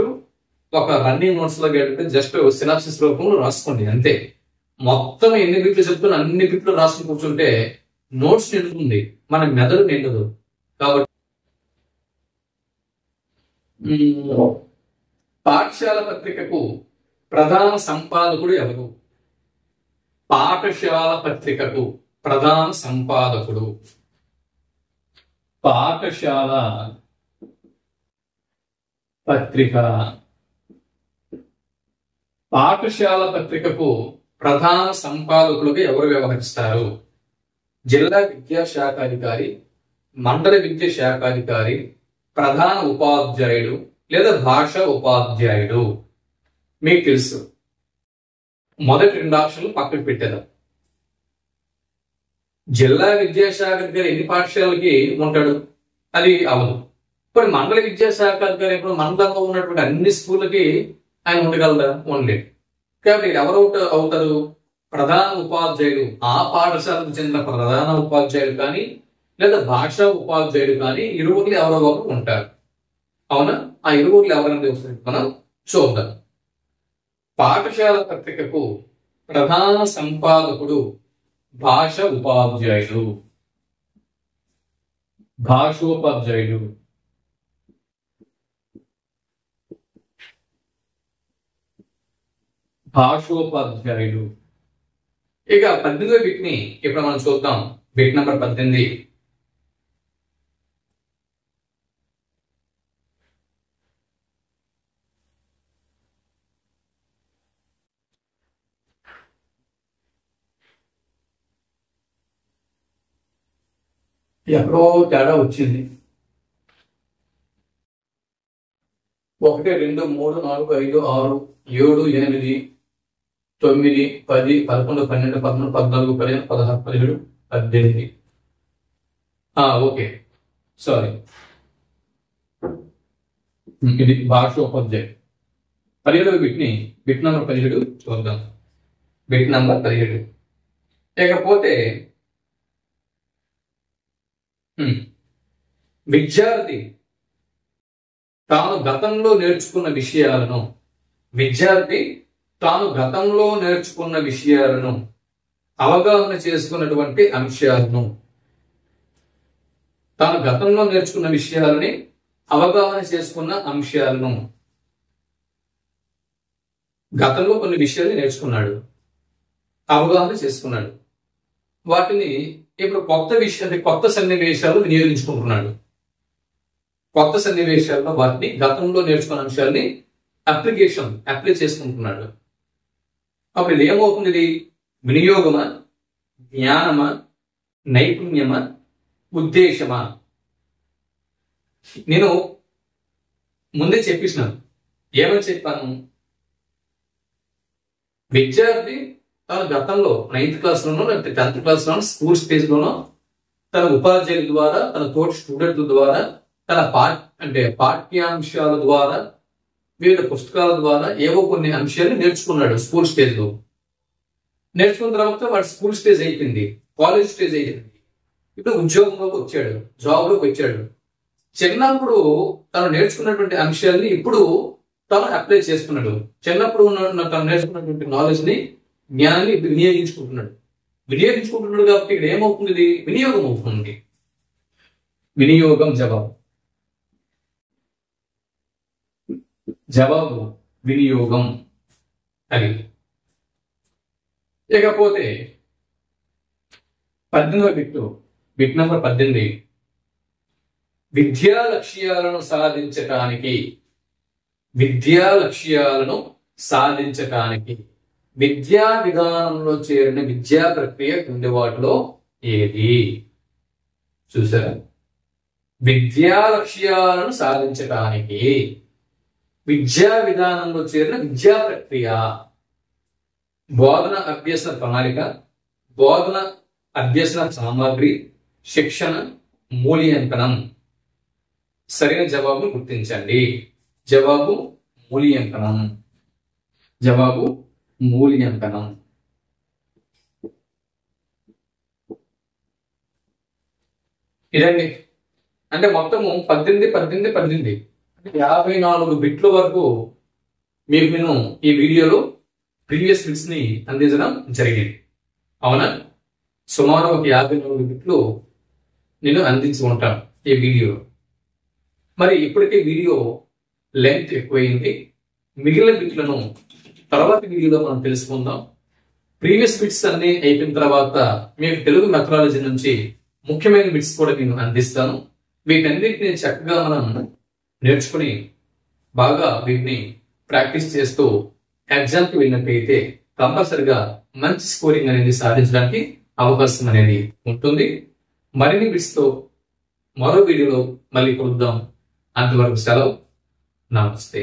ఒక రన్నింగ్ నోట్స్ లో జస్ట్ సినాప్సిస్ రూపంలో రాసుకోండి అంతే. మొత్తం ఎన్ని బిట్లు చెప్తున్నా అన్ని బిట్లు రాసుకుని కూర్చుంటే నోట్స్ నిండుతుంది, మన మెదడు నిండదు. కాబట్టి పాఠశాల పత్రికకు ప్రధాన సంపాదకుడు ఎవరు? పాఠశాల పత్రికకు ప్రధాన సంపాదకుడు. పాఠశాల పత్రిక. పాఠశాల పత్రికకు ప్రధాన సంపాదకులుగా ఎవరు వ్యవహరిస్తారు? జిల్లా విద్యాశాఖాధికారి, మండల విద్యాశాఖాధికారి, ప్రధాన ఉపాధ్యాయుడు లేదా భాషా ఉపాధ్యాయుడు. మీకు తెలుసు, మొదటి 2 ఆప్షన్లు పక్కకు పెట్టేదాం. జిల్లా విద్యాశాఖాధికారి ఎన్ని పాఠశాలకి ఉంటాడు? అది అవదు. ఇప్పుడు మండల విద్యాశాఖాధికారి ఇప్పుడు మండలంలో ఉన్నటువంటి అన్ని స్కూళ్ళకి ఆయన ఉండగలరా? ఉండలేదు. కాబట్టి ఎవరు అవుతారు? ప్రధాన ఉపాధ్యాయుడు, ఆ పాఠశాలకు చెందిన ప్రధాన ఉపాధ్యాయుడు కానీ లేదా భాషా ఉపాధ్యాయుడు కానీ ఇరువురు ఎవరో ఒకరు ఉంటారు. అవునా? ఆ ఇరువురు ఎవరైనా మనం చూద్దాం. పాఠశాల పత్రికకు ప్రధాన సంపాదకుడు భాష ఉపాధ్యాయుడు. భాషోపాధ్యాయుడు. భాషోపాధ్యాయుడు. ఇక 18వ బిట్ని ఇప్పుడు మనం చూద్దాం. Bit number 18. ఎక్కడో తేడా వచ్చింది. 1 2 3 4 5 6 7 8 9 10 11 12 13 14 15 16 17 18. ఓకే, సారీ, ఇది భాషోపాధ్యాయుడు. 17వ బిట్ని బిట్ నంబర్ 17 చూద్దాం. Bit number 17. ఇకపోతే విద్యార్థి తాను గతంలో నేర్చుకున్న విషయాలను అవగాహన చేసుకున్నటువంటి అంశాలను, తాను గతంలో నేర్చుకున్న విషయాలని అవగాహన చేసుకున్న అంశాలను, గతంలో కొన్ని విషయాలు నేర్చుకున్నాడు, అవగాహన చేసుకున్నాడు, వాటిని ఇప్పుడు కొత్త సన్నివేశాలు వినియోగించుకుంటున్నాడు. కొత్త సన్నివేశాల్లో వాటిని గతంలో నేర్చుకున్న అంశాలని అప్లై చేసుకుంటున్నాడు. అప్పుడు ఇది ఏమవుతుంది? ఇది వినియోగమా, జ్ఞానమా, నైపుణ్యమా, ఉద్దేశమా? నేను ముందే చెప్పేసినాను. ఏమని చెప్పాను? విద్యార్థి తన గతంలో 9th క్లాస్లోనో లేకపోతే 10th క్లాస్లోనో స్కూల్ స్టేజ్లోనో తన ఉపాధ్యాయుల ద్వారా, తన తోటి స్టూడెంట్ల ద్వారా, తన పాఠ్యాంశాల ద్వారా వివిధ పుస్తకాల ద్వారా ఏవో కొన్ని అంశాలు నేర్చుకున్నాడు స్కూల్ స్టేజ్లో. నేర్చుకున్న తర్వాత వాడు స్కూల్ స్టేజ్ అయిపోయింది, కాలేజ్ స్టేజ్ అయిపోయింది. ఇప్పుడు ఉద్యోగంలోకి వచ్చాడు, జాబ్లోకి వచ్చాడు. చిన్నప్పుడు తను నేర్చుకున్నటువంటి అంశాలని ఇప్పుడు తను అప్లై చేసుకున్నాడు. చిన్నప్పుడు తను నేర్చుకున్నటువంటి నాలెడ్జ్ ని, జ్ఞానాన్ని వినియోగించుకుంటున్నాడు కాబట్టి ఇక్కడ ఏమవుతుంది? ఇది వినియోగం అవుతుంది. వినియోగం జవాబు వినియోగం అది. ఇకపోతే 18వ బిట్ నంబర్ 18. విద్యా లక్ష్యాలను సాధించటానికి విద్యా విధానంలో చేరిన విద్యా ప్రక్రియ కింది వాటిలో ఏది? చూసారా? విద్యా లక్ష్యాలను సాధించటానికి విద్యా విధానంలో చేరిన విద్యా ప్రక్రియ. బోధన అభ్యసన ప్రణాళిక, బోధన అభ్యసన సామగ్రి, శిక్షణ, మూల్యాంకనం. సరైన జవాబును గుర్తించండి. జవాబు మూల్యాంకనం. ఇదండి. అంటే మొత్తము 18 54 బిట్ల వరకు మీకు నేను ఈ వీడియోలో ప్రీవియస్ బిట్స్ ని అందించడం జరిగింది. అవునా? సుమారు ఒక 54 బిట్లు నేను అందించి ఉంటాను ఈ వీడియోలో. మరి ఇప్పటికే వీడియో లెంత్ ఎక్కువైంది. మిగిలిన బిట్లను తర్వాత వీడియోలో మనం తెలుసుకుందాం. ప్రీవియస్ బిట్స్ అన్ని అయిపోయిన తర్వాత మీకు తెలుగు మెథడాలజీ నుంచి ముఖ్యమైన బిట్స్ కూడా నేను అందిస్తాను. వీటన్నిటిని చక్కగా మనం నేర్చుకుని బాగా వీటిని ప్రాక్టీస్ చేస్తూ ఎగ్జామ్కి వెళ్ళినట్టయితే కంపల్సరిగా మంచి స్కోరింగ్ అనేది సాధించడానికి అవకాశం అనేది ఉంటుంది. మరిన్ని బిట్స్ తో మరో వీడియోలో మళ్ళీ కలుద్దాం. అంతవరకు సెలవు. నమస్తే.